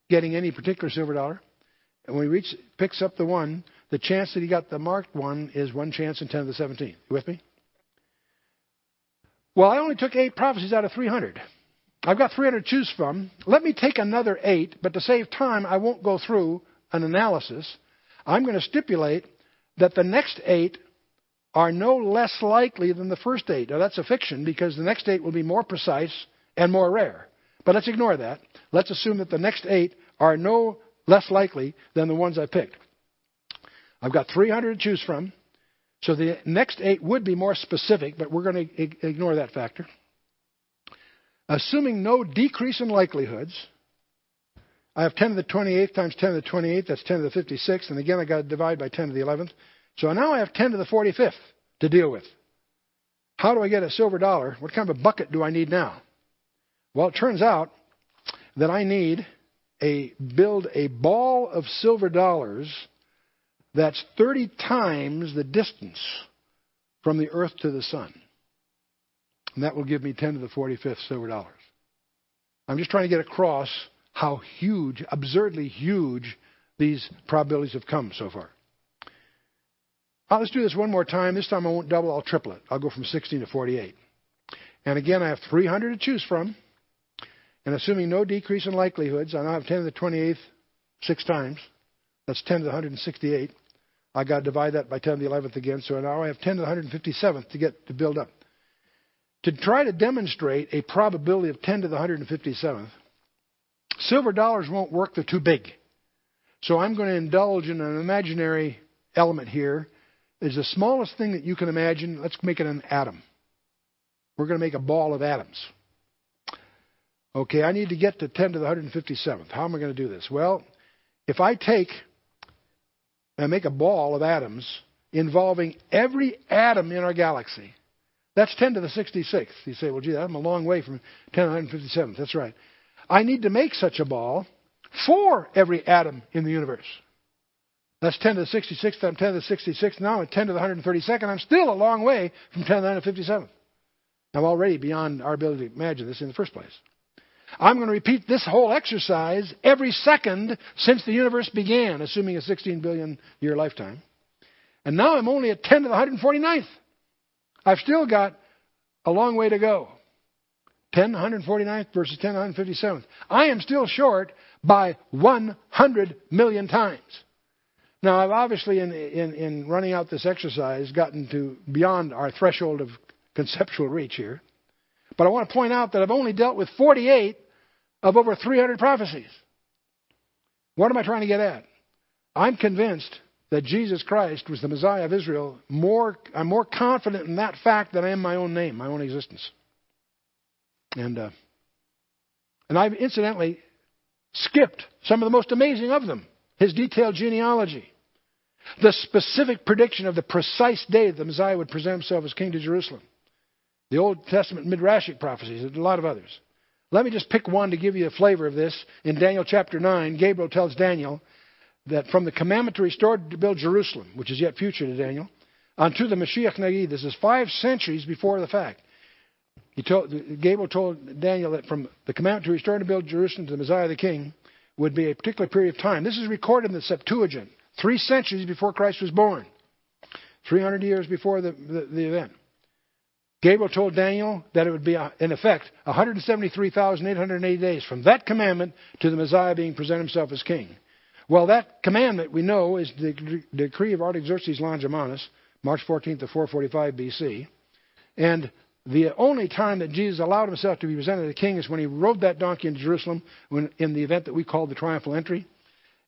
getting any particular silver dollar. And when he picks up the one, the chance that he got the marked one is 1 chance in 10 to the 17th. You with me? Well, I only took 8 prophecies out of 300. I've got 300 to choose from. Let me take another 8, but to save time, I won't go through an analysis. I'm going to stipulate that the next 8 are no less likely than the first 8. Now, that's a fiction because the next 8 will be more precise and more rare. But let's ignore that. Let's assume that the next 8 are no less likely than the ones I picked. I've got 300 to choose from. So the next 8 would be more specific, but we're going to ignore that factor. Assuming no decrease in likelihoods, I have 10 to the 28th times 10 to the 28th. That's 10 to the 56th. And again, I've got to divide by 10 to the 11th. So now I have 10 to the 45th to deal with. How do I get a silver dollar? What kind of a bucket do I need now? Well, it turns out that I need build a ball of silver dollars that's 30 times the distance from the earth to the sun. And that will give me 10 to the 45th silver dollars. I'm just trying to get across how huge, absurdly huge, these probabilities have come so far. Let's do this one more time. This time I won't double, I'll triple it. I'll go from 16 to 48. And again, I have 300 to choose from. And assuming no decrease in likelihoods, I now have 10 to the 28th 6 times. That's 10 to the 168. I got to divide that by 10 to the 11th again. So now I have 10 to the 157th to build up. To try to demonstrate a probability of 10 to the 157th, silver dollars won't work. They're too big. So I'm going to indulge in an imaginary element here. It's the smallest thing that you can imagine. Let's make it an atom. We're going to make a ball of atoms. Okay, I need to get to 10 to the 157th. How am I going to do this? Well, if I make a ball of atoms involving every atom in our galaxy, that's 10 to the 66th. You say, well, gee, I'm a long way from 10 to the 157th. That's right. I need to make such a ball for every atom in the universe. That's 10 to the 66th. I'm 10 to the 66th. Now I'm 10 to the 132nd. I'm still a long way from 10 to the 157th. I'm already beyond our ability to imagine this in the first place. I'm going to repeat this whole exercise every second since the universe began, assuming a 16 billion year lifetime. And now I'm only at 10 to the 149th. I've still got a long way to go. 10 to the 149th versus 10 to the 157th. I am still short by 100 million times. Now, I've obviously, in running out this exercise, gotten to beyond our threshold of conceptual reach here. But I want to point out that I've only dealt with 48 of over 300 prophecies. What am I trying to get at? I'm convinced that Jesus Christ was the Messiah of Israel. I'm more confident in that fact than I am my own name, my own existence. And I've incidentally skipped some of the most amazing of them. His detailed genealogy. The specific prediction of the precise day that the Messiah would present himself as king to Jerusalem. The Old Testament Midrashic prophecies, and a lot of others. Let me just pick one to give you a flavor of this. In Daniel chapter 9, Gabriel tells Daniel that from the commandment to restore to build Jerusalem, which is yet future to Daniel, unto the Mashiach Nagi, this is 5 centuries before the fact. Gabriel told Daniel that from the commandment to restore and to build Jerusalem to the Messiah the King would be a particular period of time. This is recorded in the Septuagint, 3 centuries before Christ was born, 300 years before the event. Gabriel told Daniel that it would be, in effect, 173,880 days from that commandment to the Messiah being presented himself as king. Well, that commandment, we know, is the decree of Artaxerxes Longimanus, March 14th of 445 BC. And the only time that Jesus allowed himself to be presented as king is when he rode that donkey into Jerusalem in the event that we call the Triumphal Entry.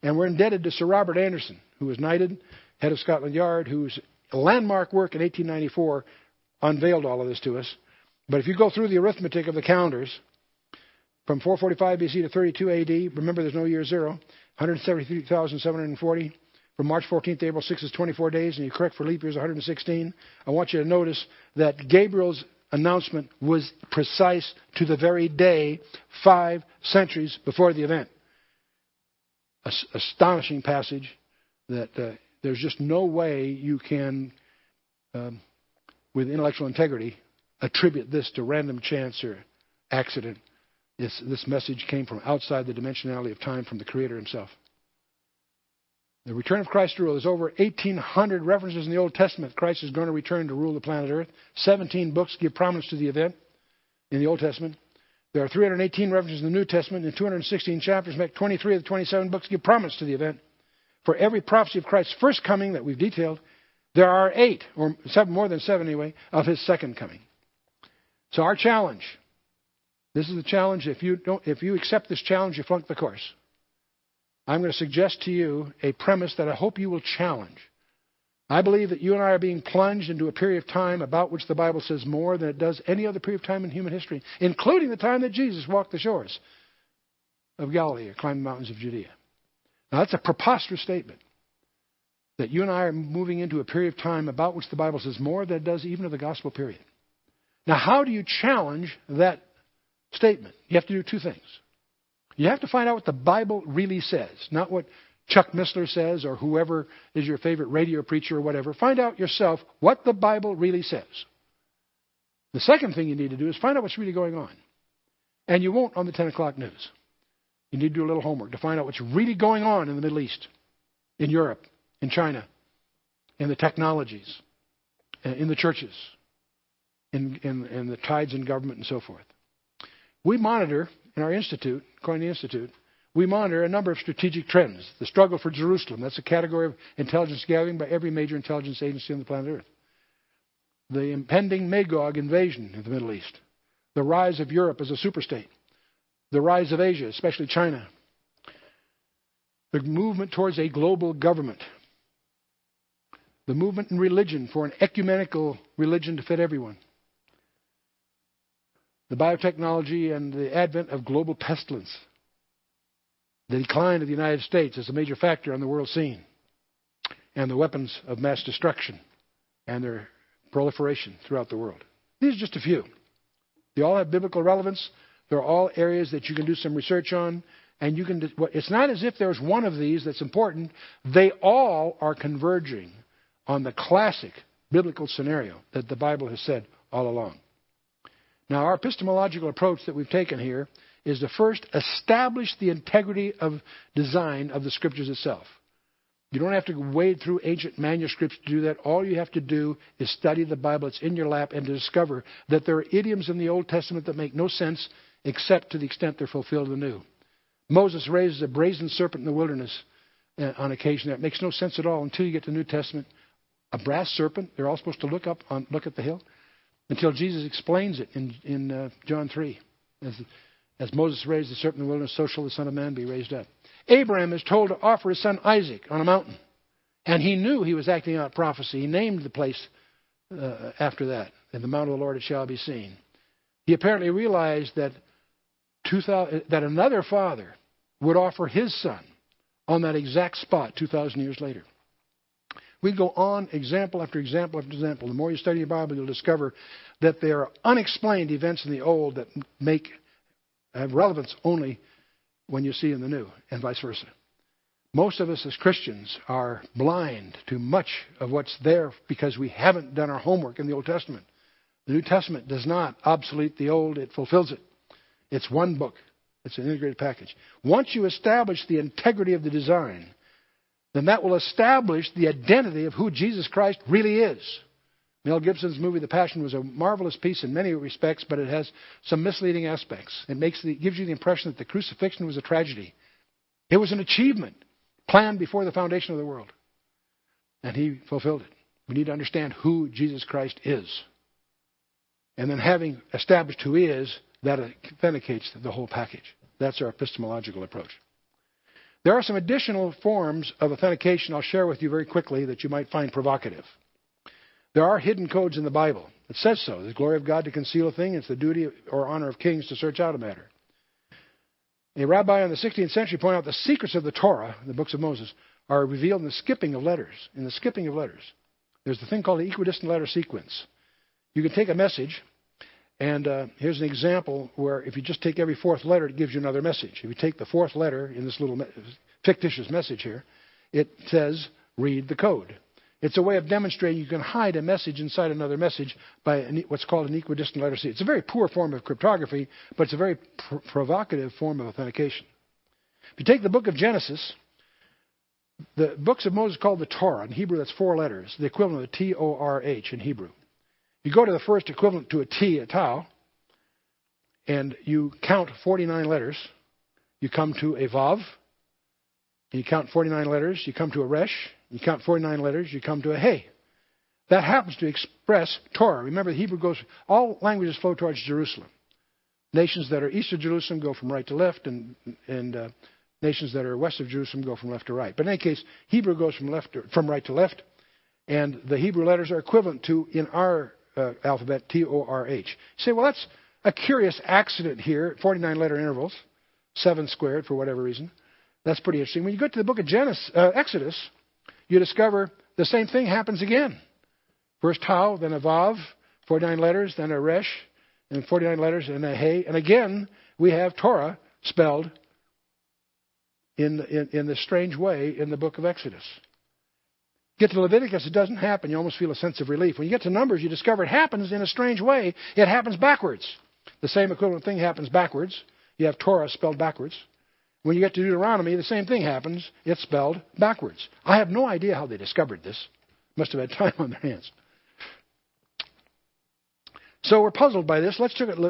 And we're indebted to Sir Robert Anderson, who was knighted, head of Scotland Yard, whose landmark work in 1894 unveiled all of this to us. But if you go through the arithmetic of the calendars, from 445 BC to 32 AD, remember there's no year zero, 173,740. From March 14th to April 6th is 24 days, and you correct for leap years 116. I want you to notice that Gabriel's announcement was precise to the very day, 5 centuries before the event. Astonishing passage that there's just no way you can, with intellectual integrity, attribute this to random chance or accident. This message came from outside the dimensionality of time, from the Creator Himself. The return of Christ to rule. There's over 1,800 references in the Old Testament. Christ is going to return to rule the planet Earth. 17 books give prominence to the event in the Old Testament. There are 318 references in the New Testament. In 216 chapters, make 23 of the 27 books give prominence to the event. For every prophecy of Christ's first coming that we've detailed, there are 8, or 7, more than 7 anyway, of His second coming. So our challenge, this is the challenge. If you accept this challenge, you flunk the course. I'm going to suggest to you a premise that I hope you will challenge. I believe that you and I are being plunged into a period of time about which the Bible says more than it does any other period of time in human history, including the time that Jesus walked the shores of Galilee or climbed the mountains of Judea. Now, that's a preposterous statement, that you and I are moving into a period of time about which the Bible says more than it does even of the gospel period. Now, how do you challenge that statement? You have to do 2 things. You have to find out what the Bible really says, not what Chuck Missler says or whoever is your favorite radio preacher or whatever. Find out yourself what the Bible really says. The second thing you need to do is find out what's really going on. And you won't on the 10 o'clock news. You need to do a little homework to find out what's really going on in the Middle East, in Europe, in China, in the technologies, in the churches, in the tides in government and so forth. We monitor in our institute, according to the institute, we monitor a number of strategic trends. The struggle for Jerusalem, that's a category of intelligence gathering by every major intelligence agency on the planet Earth. The impending Magog invasion of the Middle East. The rise of Europe as a superstate. The rise of Asia, especially China. The movement towards a global government. The movement in religion for an ecumenical religion to fit everyone. The biotechnology and the advent of global pestilence. The decline of the United States as a major factor on the world scene. And the weapons of mass destruction and their proliferation throughout the world. These are just a few. They all have biblical relevance. They're all areas that you can do some research on. And you can. It's not as if there's one of these that's important. They all are converging on the classic biblical scenario that the Bible has said all along. Now, our epistemological approach that we've taken here is to first establish the integrity of design of the Scriptures itself. You don't have to wade through ancient manuscripts to do that. All you have to do is study the Bible. It's in your lap, and to discover that there are idioms in the Old Testament that make no sense except to the extent they're fulfilled in the New. Moses raises a brazen serpent in the wilderness on occasion. That makes no sense at all until you get to the New Testament. A brass serpent, they're all supposed to look at the hill. Until Jesus explains it in John 3. As Moses raised the serpent in the wilderness, so shall the Son of Man be raised up. Abraham is told to offer his son Isaac on a mountain. And he knew he was acting out prophecy. He named the place after that. In the mount of the Lord it shall be seen. He apparently realized that another father would offer his son on that exact spot 2,000 years later. We go on example after example after example. The more you study the Bible, you'll discover that there are unexplained events in the Old that have relevance only when you see in the New, and vice versa. Most of us as Christians are blind to much of what's there because we haven't done our homework in the Old Testament. The New Testament does not obsolete the Old, it fulfills it. It's one book. It's an integrated package. Once you establish the integrity of the design, then that will establish the identity of who Jesus Christ really is. Mel Gibson's movie The Passion was a marvelous piece in many respects, but it has some misleading aspects. It gives you the impression that the crucifixion was a tragedy. It was an achievement planned before the foundation of the world. And He fulfilled it. We need to understand who Jesus Christ is. And then having established who He is, that authenticates the whole package. That's our epistemological approach. There are some additional forms of authentication I'll share with you very quickly that you might find provocative. There are hidden codes in the Bible. It says so. The glory of God to conceal a thing. It's the duty or honor of kings to search out a matter. A rabbi in the 16th century pointed out the secrets of the Torah, the books of Moses, are revealed in the skipping of letters. In the skipping of letters. There's the thing called the equidistant letter sequence. You can take a message And here's an example where if you just take every fourth letter, it gives you another message. If you take the fourth letter in this little fictitious message here, it says, read the code. It's a way of demonstrating you can hide a message inside another message by what's called an equidistant letter C. It's a very poor form of cryptography, but it's a very provocative form of authentication. If you take the book of Genesis, the books of Moses called the Torah. In Hebrew, that's 4 letters, the equivalent of T-O-R-H in Hebrew. You go to the first equivalent to a T, a tau, and you count 49 letters. You come to a Vav. And you count 49 letters. You come to a Resh. You count 49 letters. You come to a Hey. That happens to express Torah. Remember, the Hebrew goes, all languages flow towards Jerusalem. Nations that are east of Jerusalem go from right to left, and nations that are west of Jerusalem go from left to right. But in any case, Hebrew goes from right to left, and the Hebrew letters are equivalent to, in our alphabet, T-O-R-H. You say, well, that's a curious accident here, 49-letter intervals, 7 squared for whatever reason. That's pretty interesting. When you go to the book of Exodus, you discover the same thing happens again. First Tau, then a Vav, 49 letters, then a Resh, and 49 letters, and a Hey. And again, we have Torah spelled in this strange way in the book of Exodus. Get to Leviticus, it doesn't happen. You almost feel a sense of relief. When you get to Numbers, you discover it happens in a strange way. It happens backwards. The same equivalent thing happens backwards. You have Torah spelled backwards. When you get to Deuteronomy, the same thing happens. It's spelled backwards. I have no idea how they discovered this. Must have had time on their hands. So we're puzzled by this.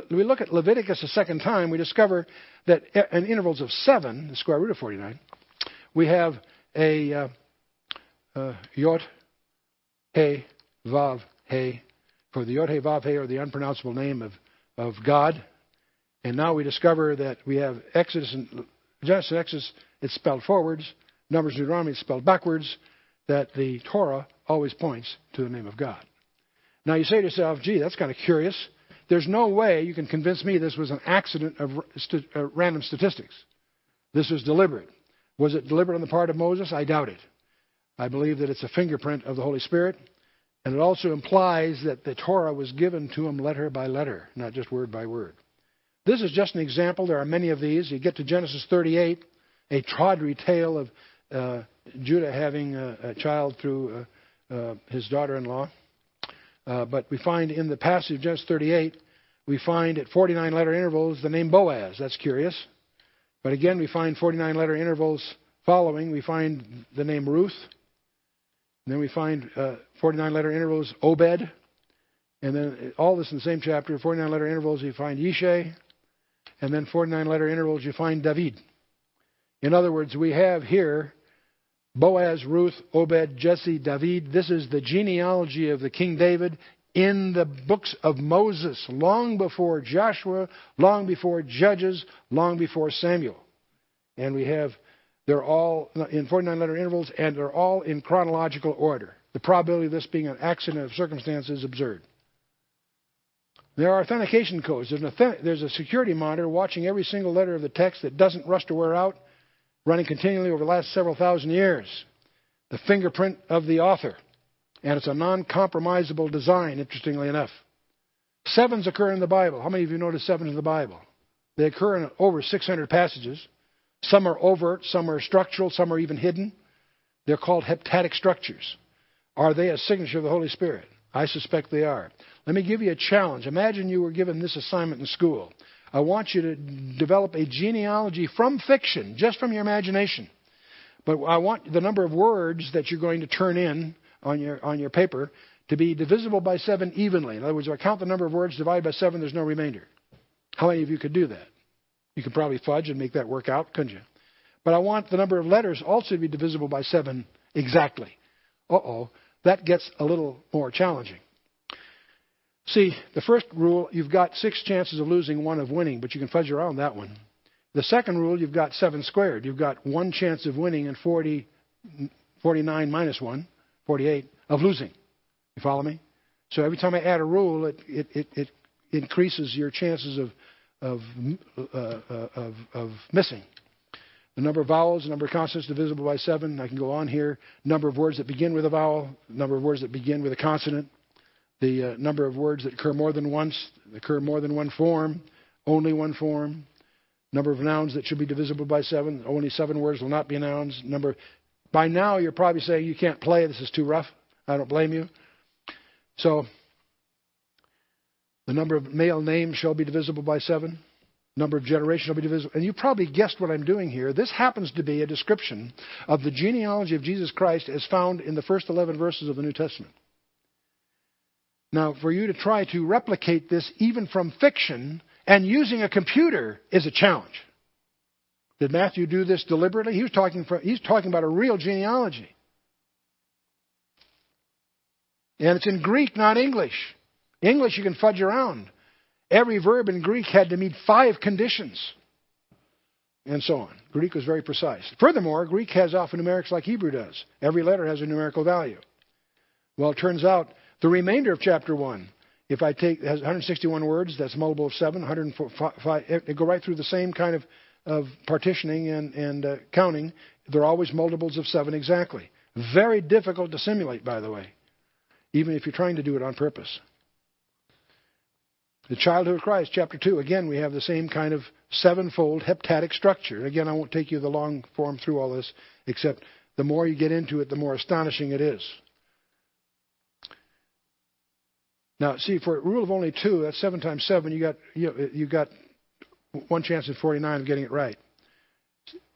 We look at Leviticus a second time. We discover that in intervals of 7, the square root of 49, we have a Yod, He, Vav, He. For the Yod, He, Vav, He are the unpronounceable name of God. And now we discover that we have Genesis and Exodus, it's spelled forwards. Numbers and Deuteronomy, it's spelled backwards. That the Torah always points to the name of God. Now you say to yourself, gee, that's kind of curious. There's no way you can convince me this was an accident of random statistics. This was deliberate. Was it deliberate on the part of Moses? I doubt it. I believe that it's a fingerprint of the Holy Spirit. And it also implies that the Torah was given to him letter by letter, not just word by word. This is just an example. There are many of these. You get to Genesis 38, a tawdry tale of Judah having a child through his daughter-in-law. But we find in the passage of Genesis 38, we find at 49-letter intervals the name Boaz. That's curious. But again, we find 49-letter intervals following. We find the name Ruth. And then we find 49-letter intervals Obed. And then all this in the same chapter, 49-letter intervals, you find Yishai. And then 49-letter intervals, you find David. In other words, we have here Boaz, Ruth, Obed, Jesse, David. This is the genealogy of the King David in the books of Moses, long before Joshua, long before Judges, long before Samuel. And they're all in 49-letter intervals, and they're all in chronological order. The probability of this being an accident of circumstance is absurd. There are authentication codes. There's a security monitor watching every single letter of the text that doesn't rust or wear out, running continually over the last several thousand years. The fingerprint of the author. And it's a non-compromisable design, interestingly enough. 7s occur in the Bible. How many of you notice 7s in the Bible? They occur in over 600 passages. Some are overt, some are structural, some are even hidden. They're called heptadic structures. Are they a signature of the Holy Spirit? I suspect they are. Let me give you a challenge. Imagine you were given this assignment in school. I want you to develop a genealogy from fiction, just from your imagination. But I want the number of words that you're going to turn in on your paper to be divisible by 7 evenly. In other words, if I count the number of words divided by 7, there's no remainder. How many of you could do that? You could probably fudge and make that work out, couldn't you? But I want the number of letters also to be divisible by 7 exactly. That gets a little more challenging. See, the first rule, you've got 6 chances of losing, 1 of winning, but you can fudge around that one. The second rule, you've got 7 squared. You've got 1 chance of winning and 49 minus 1, 48, of losing. You follow me? So every time I add a rule, it increases your chances of missing. The number of vowels, the number of consonants divisible by 7. I can go on here. Number of words that begin with a vowel, number of words that begin with a consonant. the number of words that occur more than once, occur more than one form, only one form. Number of nouns that should be divisible by 7. Only 7 words will not be nouns. By now, you're probably saying, you can't play. This is too rough. I don't blame you. So, the number of male names shall be divisible by 7. Number of generations shall be divisible. And you probably guessed what I'm doing here. This happens to be a description of the genealogy of Jesus Christ as found in the first 11 verses of the New Testament. Now, for you to try to replicate this even from fiction and using a computer is a challenge. Did Matthew do this deliberately? He's talking about a real genealogy. And it's in Greek, not English. English you can fudge around. Every verb in Greek had to meet 5 conditions. And so on. Greek was very precise. Furthermore, Greek has alphanumerics like Hebrew does. Every letter has a numerical value. Well, it turns out the remainder of chapter 1, if I take, it has 161 words, that's multiple of 7, 105, they go right through the same kind of partitioning and counting. They're always multiples of 7 exactly. Very difficult to simulate, by the way, even if you're trying to do it on purpose. The childhood of Christ, chapter 2, again, we have the same kind of 7-fold heptadic structure. Again, I won't take you the long form through all this, except the more you get into it, the more astonishing it is. Now, see, for a rule of only 2, that's 7 times 7, you got 1 chance in 49 of getting it right.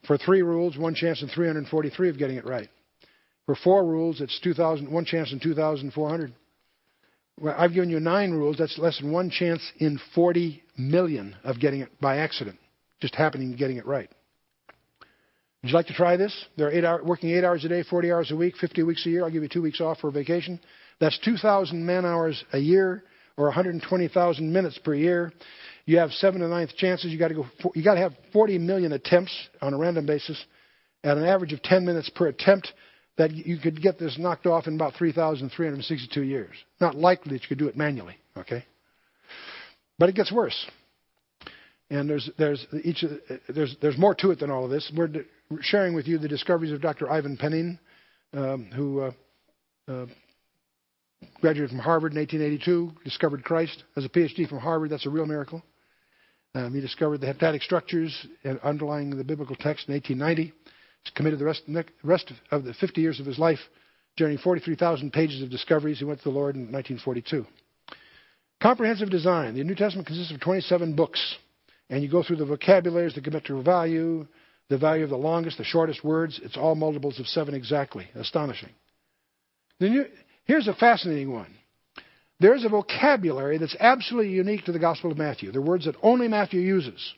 For 3 rules, 1 chance in 343 of getting it right. For 4 rules, it's 1 chance in 2,400. Well, I've given you 9 rules. That's less than 1 chance in 40 million of getting it by accident, just happening to getting it right. Would you like to try this? They're working 8 hours a day, 40 hours a week, 50 weeks a year. I'll give you 2 weeks off for vacation. That's 2,000 man-hours a year, or 120,000 minutes per year. You have 7 to 9th chances. You got to have 40 million attempts on a random basis, at an average of 10 minutes per attempt. That you could get this knocked off in about 3,362 years. Not likely that you could do it manually, okay? But it gets worse. And there's more to it than all of this. We're sharing with you the discoveries of Dr. Ivan Penin, who graduated from Harvard in 1882, discovered Christ as a PhD from Harvard. That's a real miracle. He discovered the heptadic structures underlying the biblical text in 1890. He's committed the rest of the 50 years of his life, generating 43,000 pages of discoveries. He went to the Lord in 1942. Comprehensive design. The New Testament consists of 27 books. And you go through the vocabularies, the geometrical value, the value of the longest, the shortest words. It's all multiples of 7 exactly. Astonishing. Here's a fascinating one. There's a vocabulary that's absolutely unique to the Gospel of Matthew. They're words that only Matthew uses.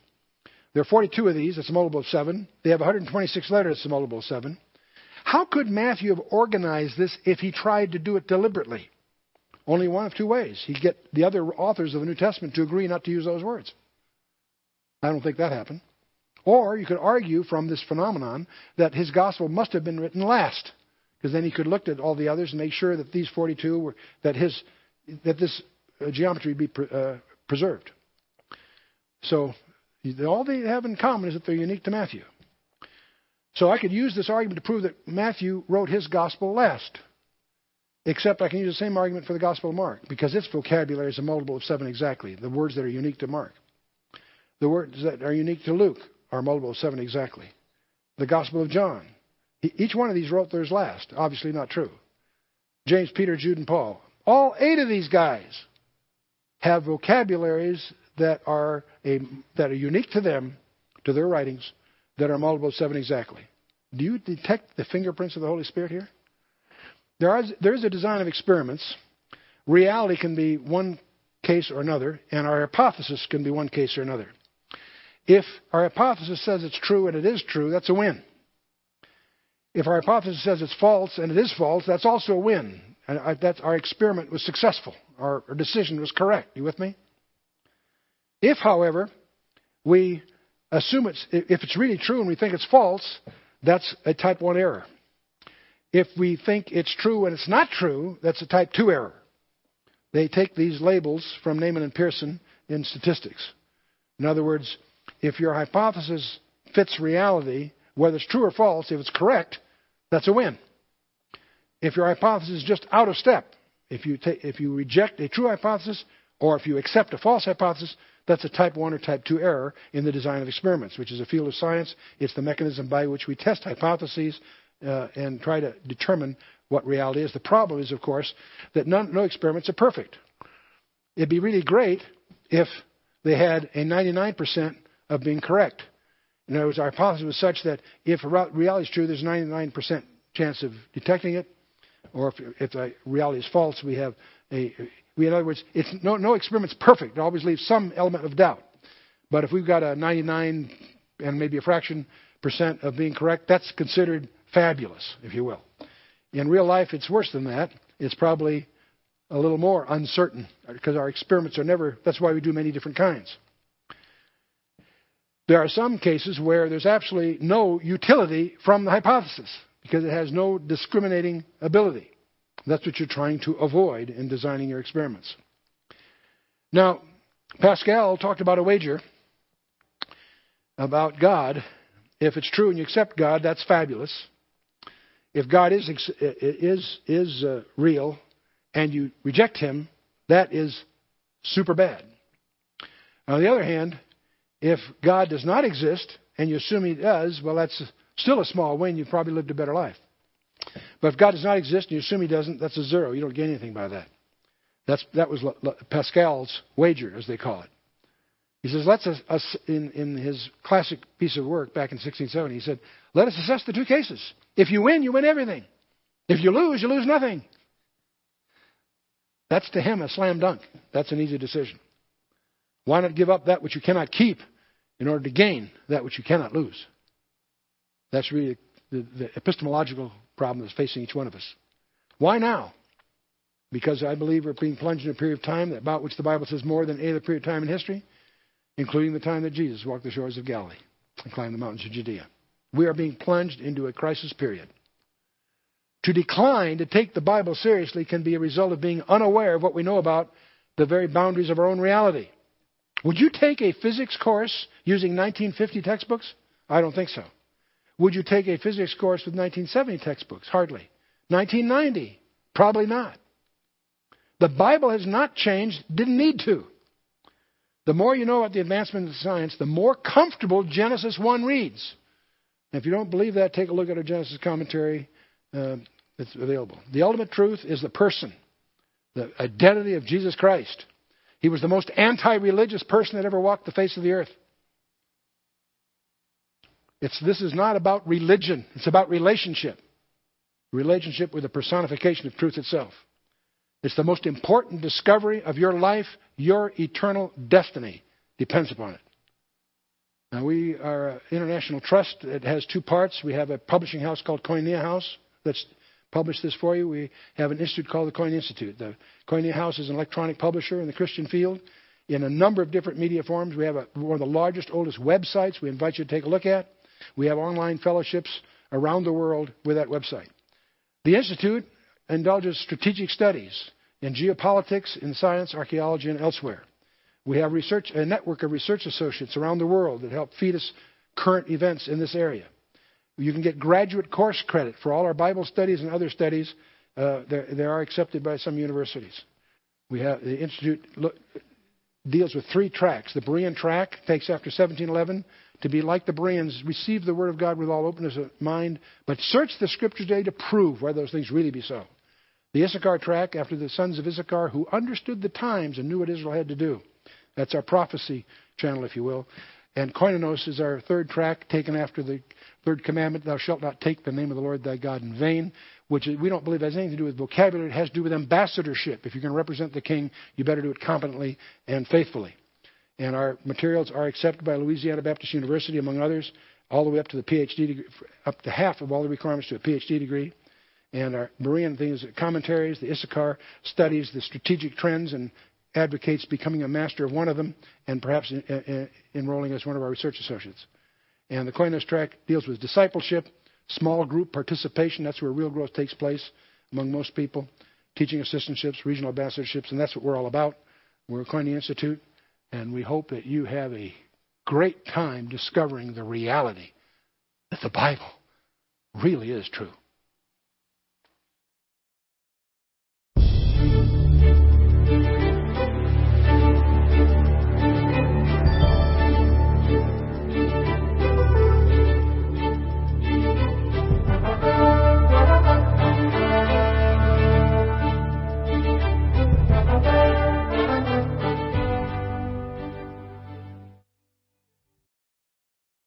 There are 42 of these. That's a multiple of 7. They have 126 letters. It's a multiple of 7. How could Matthew have organized this if he tried to do it deliberately? Only one of 2 ways. He'd get the other authors of the New Testament to agree not to use those words. I don't think that happened. Or you could argue from this phenomenon that his gospel must have been written last, because then he could look at all the others and make sure that these 42 were that this geometry be preserved. So all they have in common is that they're unique to Matthew. So I could use this argument to prove that Matthew wrote his gospel last. Except I can use the same argument for the Gospel of Mark, because its vocabulary is a multiple of 7 exactly. The words that are unique to Mark. The words that are unique to Luke are a multiple of 7 exactly. The Gospel of John. Each one of these wrote theirs last. Obviously not true. James, Peter, Jude, and Paul. All 8 of these guys have vocabularies that are unique to them, to their writings, that are multiple of 7 exactly. Do you detect the fingerprints of the Holy Spirit here? There is a design of experiments. Reality can be one case or another, and our hypothesis can be one case or another. If our hypothesis says it's true and it is true, that's a win. If our hypothesis says it's false and it is false, that's also a win. And our experiment was successful. Our decision was correct. You with me? If, however, we assume if it's really true and we think it's false, that's a type 1 error. If we think it's true and it's not true, that's a type 2 error. They take these labels from Neyman and Pearson in statistics. In other words, if your hypothesis fits reality, whether it's true or false, if it's correct, that's a win. If your hypothesis is just out of step, if you reject a true hypothesis or if you accept a false hypothesis, that's a type 1 or type 2 error in the design of experiments, which is a field of science. It's the mechanism by which we test hypotheses and try to determine what reality is. The problem is, of course, that no experiments are perfect. It'd be really great if they had a 99% of being correct. In other words, our hypothesis was such that if reality is true, there's a 99% chance of detecting it, or if the reality is false, we have in other words, it's no experiment's perfect. It always leaves some element of doubt. But if we've got a 99 and maybe a fraction % of being correct, that's considered fabulous, if you will. In real life, it's worse than that. It's probably a little more uncertain because our experiments are never, that's why we do many different kinds. There are some cases where there's absolutely no utility from the hypothesis because it has no discriminating ability. That's what you're trying to avoid in designing your experiments. Now, Pascal talked about a wager about God. If it's true and you accept God, that's fabulous. If God is real and you reject him, that is super bad. On the other hand, if God does not exist and you assume he does, well, that's still a small win. You've probably lived a better life. But if God does not exist and you assume he doesn't, that's a zero. You don't gain anything by that. That was Pascal's wager, as they call it. He says, in his classic piece of work back in 1670, he said, let us assess the two cases. If you win everything. If you lose nothing. That's to him a slam dunk. That's an easy decision. Why not give up that which you cannot keep in order to gain that which you cannot lose? That's really the epistemological problem that's facing each one of us. Why now? Because I believe we're being plunged in a period of time about which the Bible says more than any other period of time in history, including the time that Jesus walked the shores of Galilee and climbed the mountains of Judea. We are being plunged into a crisis period. To decline to take the Bible seriously can be a result of being unaware of what we know about the very boundaries of our own reality. Would you take a physics course using 1950 textbooks? I don't think so. Would you take a physics course with 1970 textbooks? Hardly. 1990? Probably not. The Bible has not changed, didn't need to. The more you know about the advancement of science, the more comfortable Genesis 1 reads. And if you don't believe that, take a look at our Genesis commentary. It's available. The ultimate truth is the person, the identity of Jesus Christ. He was the most anti-religious person that ever walked the face of the earth. This is not about religion. It's about relationship. Relationship with the personification of truth itself. It's the most important discovery of your life. Your eternal destiny depends upon it. Now, we are an international trust. It has two parts. We have a publishing house called Koinonia House that's published this for you. We have an institute called the Koinonia Institute. The Koinonia House is an electronic publisher in the Christian field in a number of different media forms. We have one of the largest, oldest websites we invite you to take a look at. We have online fellowships around the world with that website. The Institute indulges strategic studies in geopolitics, in science, archaeology, and elsewhere. We have a network of research associates around the world that help feed us current events in this area. You can get graduate course credit for all our Bible studies and other studies. They are accepted by some universities. The Institute deals with 3 tracks. The Berean track takes after 1711 to be like the Bereans, receive the Word of God with all openness of mind, but search the Scriptures daily to prove whether those things really be so. The Issachar track, after the sons of Issachar, who understood the times and knew what Israel had to do. That's our prophecy channel, if you will. And Koinonos is our 3rd track, taken after the 3rd commandment, thou shalt not take the name of the Lord thy God in vain, which we don't believe has anything to do with vocabulary. It has to do with ambassadorship. If you're going to represent the king, you better do it competently and faithfully. And our materials are accepted by Louisiana Baptist University, among others, all the way up to the PhD degree, up to half of all the requirements to a PhD degree. And our Berean things, commentaries, the Issachar studies the strategic trends and advocates becoming a master of one of them and perhaps enrolling as one of our research associates. And the Koinos track deals with discipleship, small group participation. That's where real growth takes place among most people. Teaching assistantships, regional ambassadorships, and that's what we're all about. We're a Koinonia Institute, and we hope that you have a great time discovering the reality that the Bible really is true.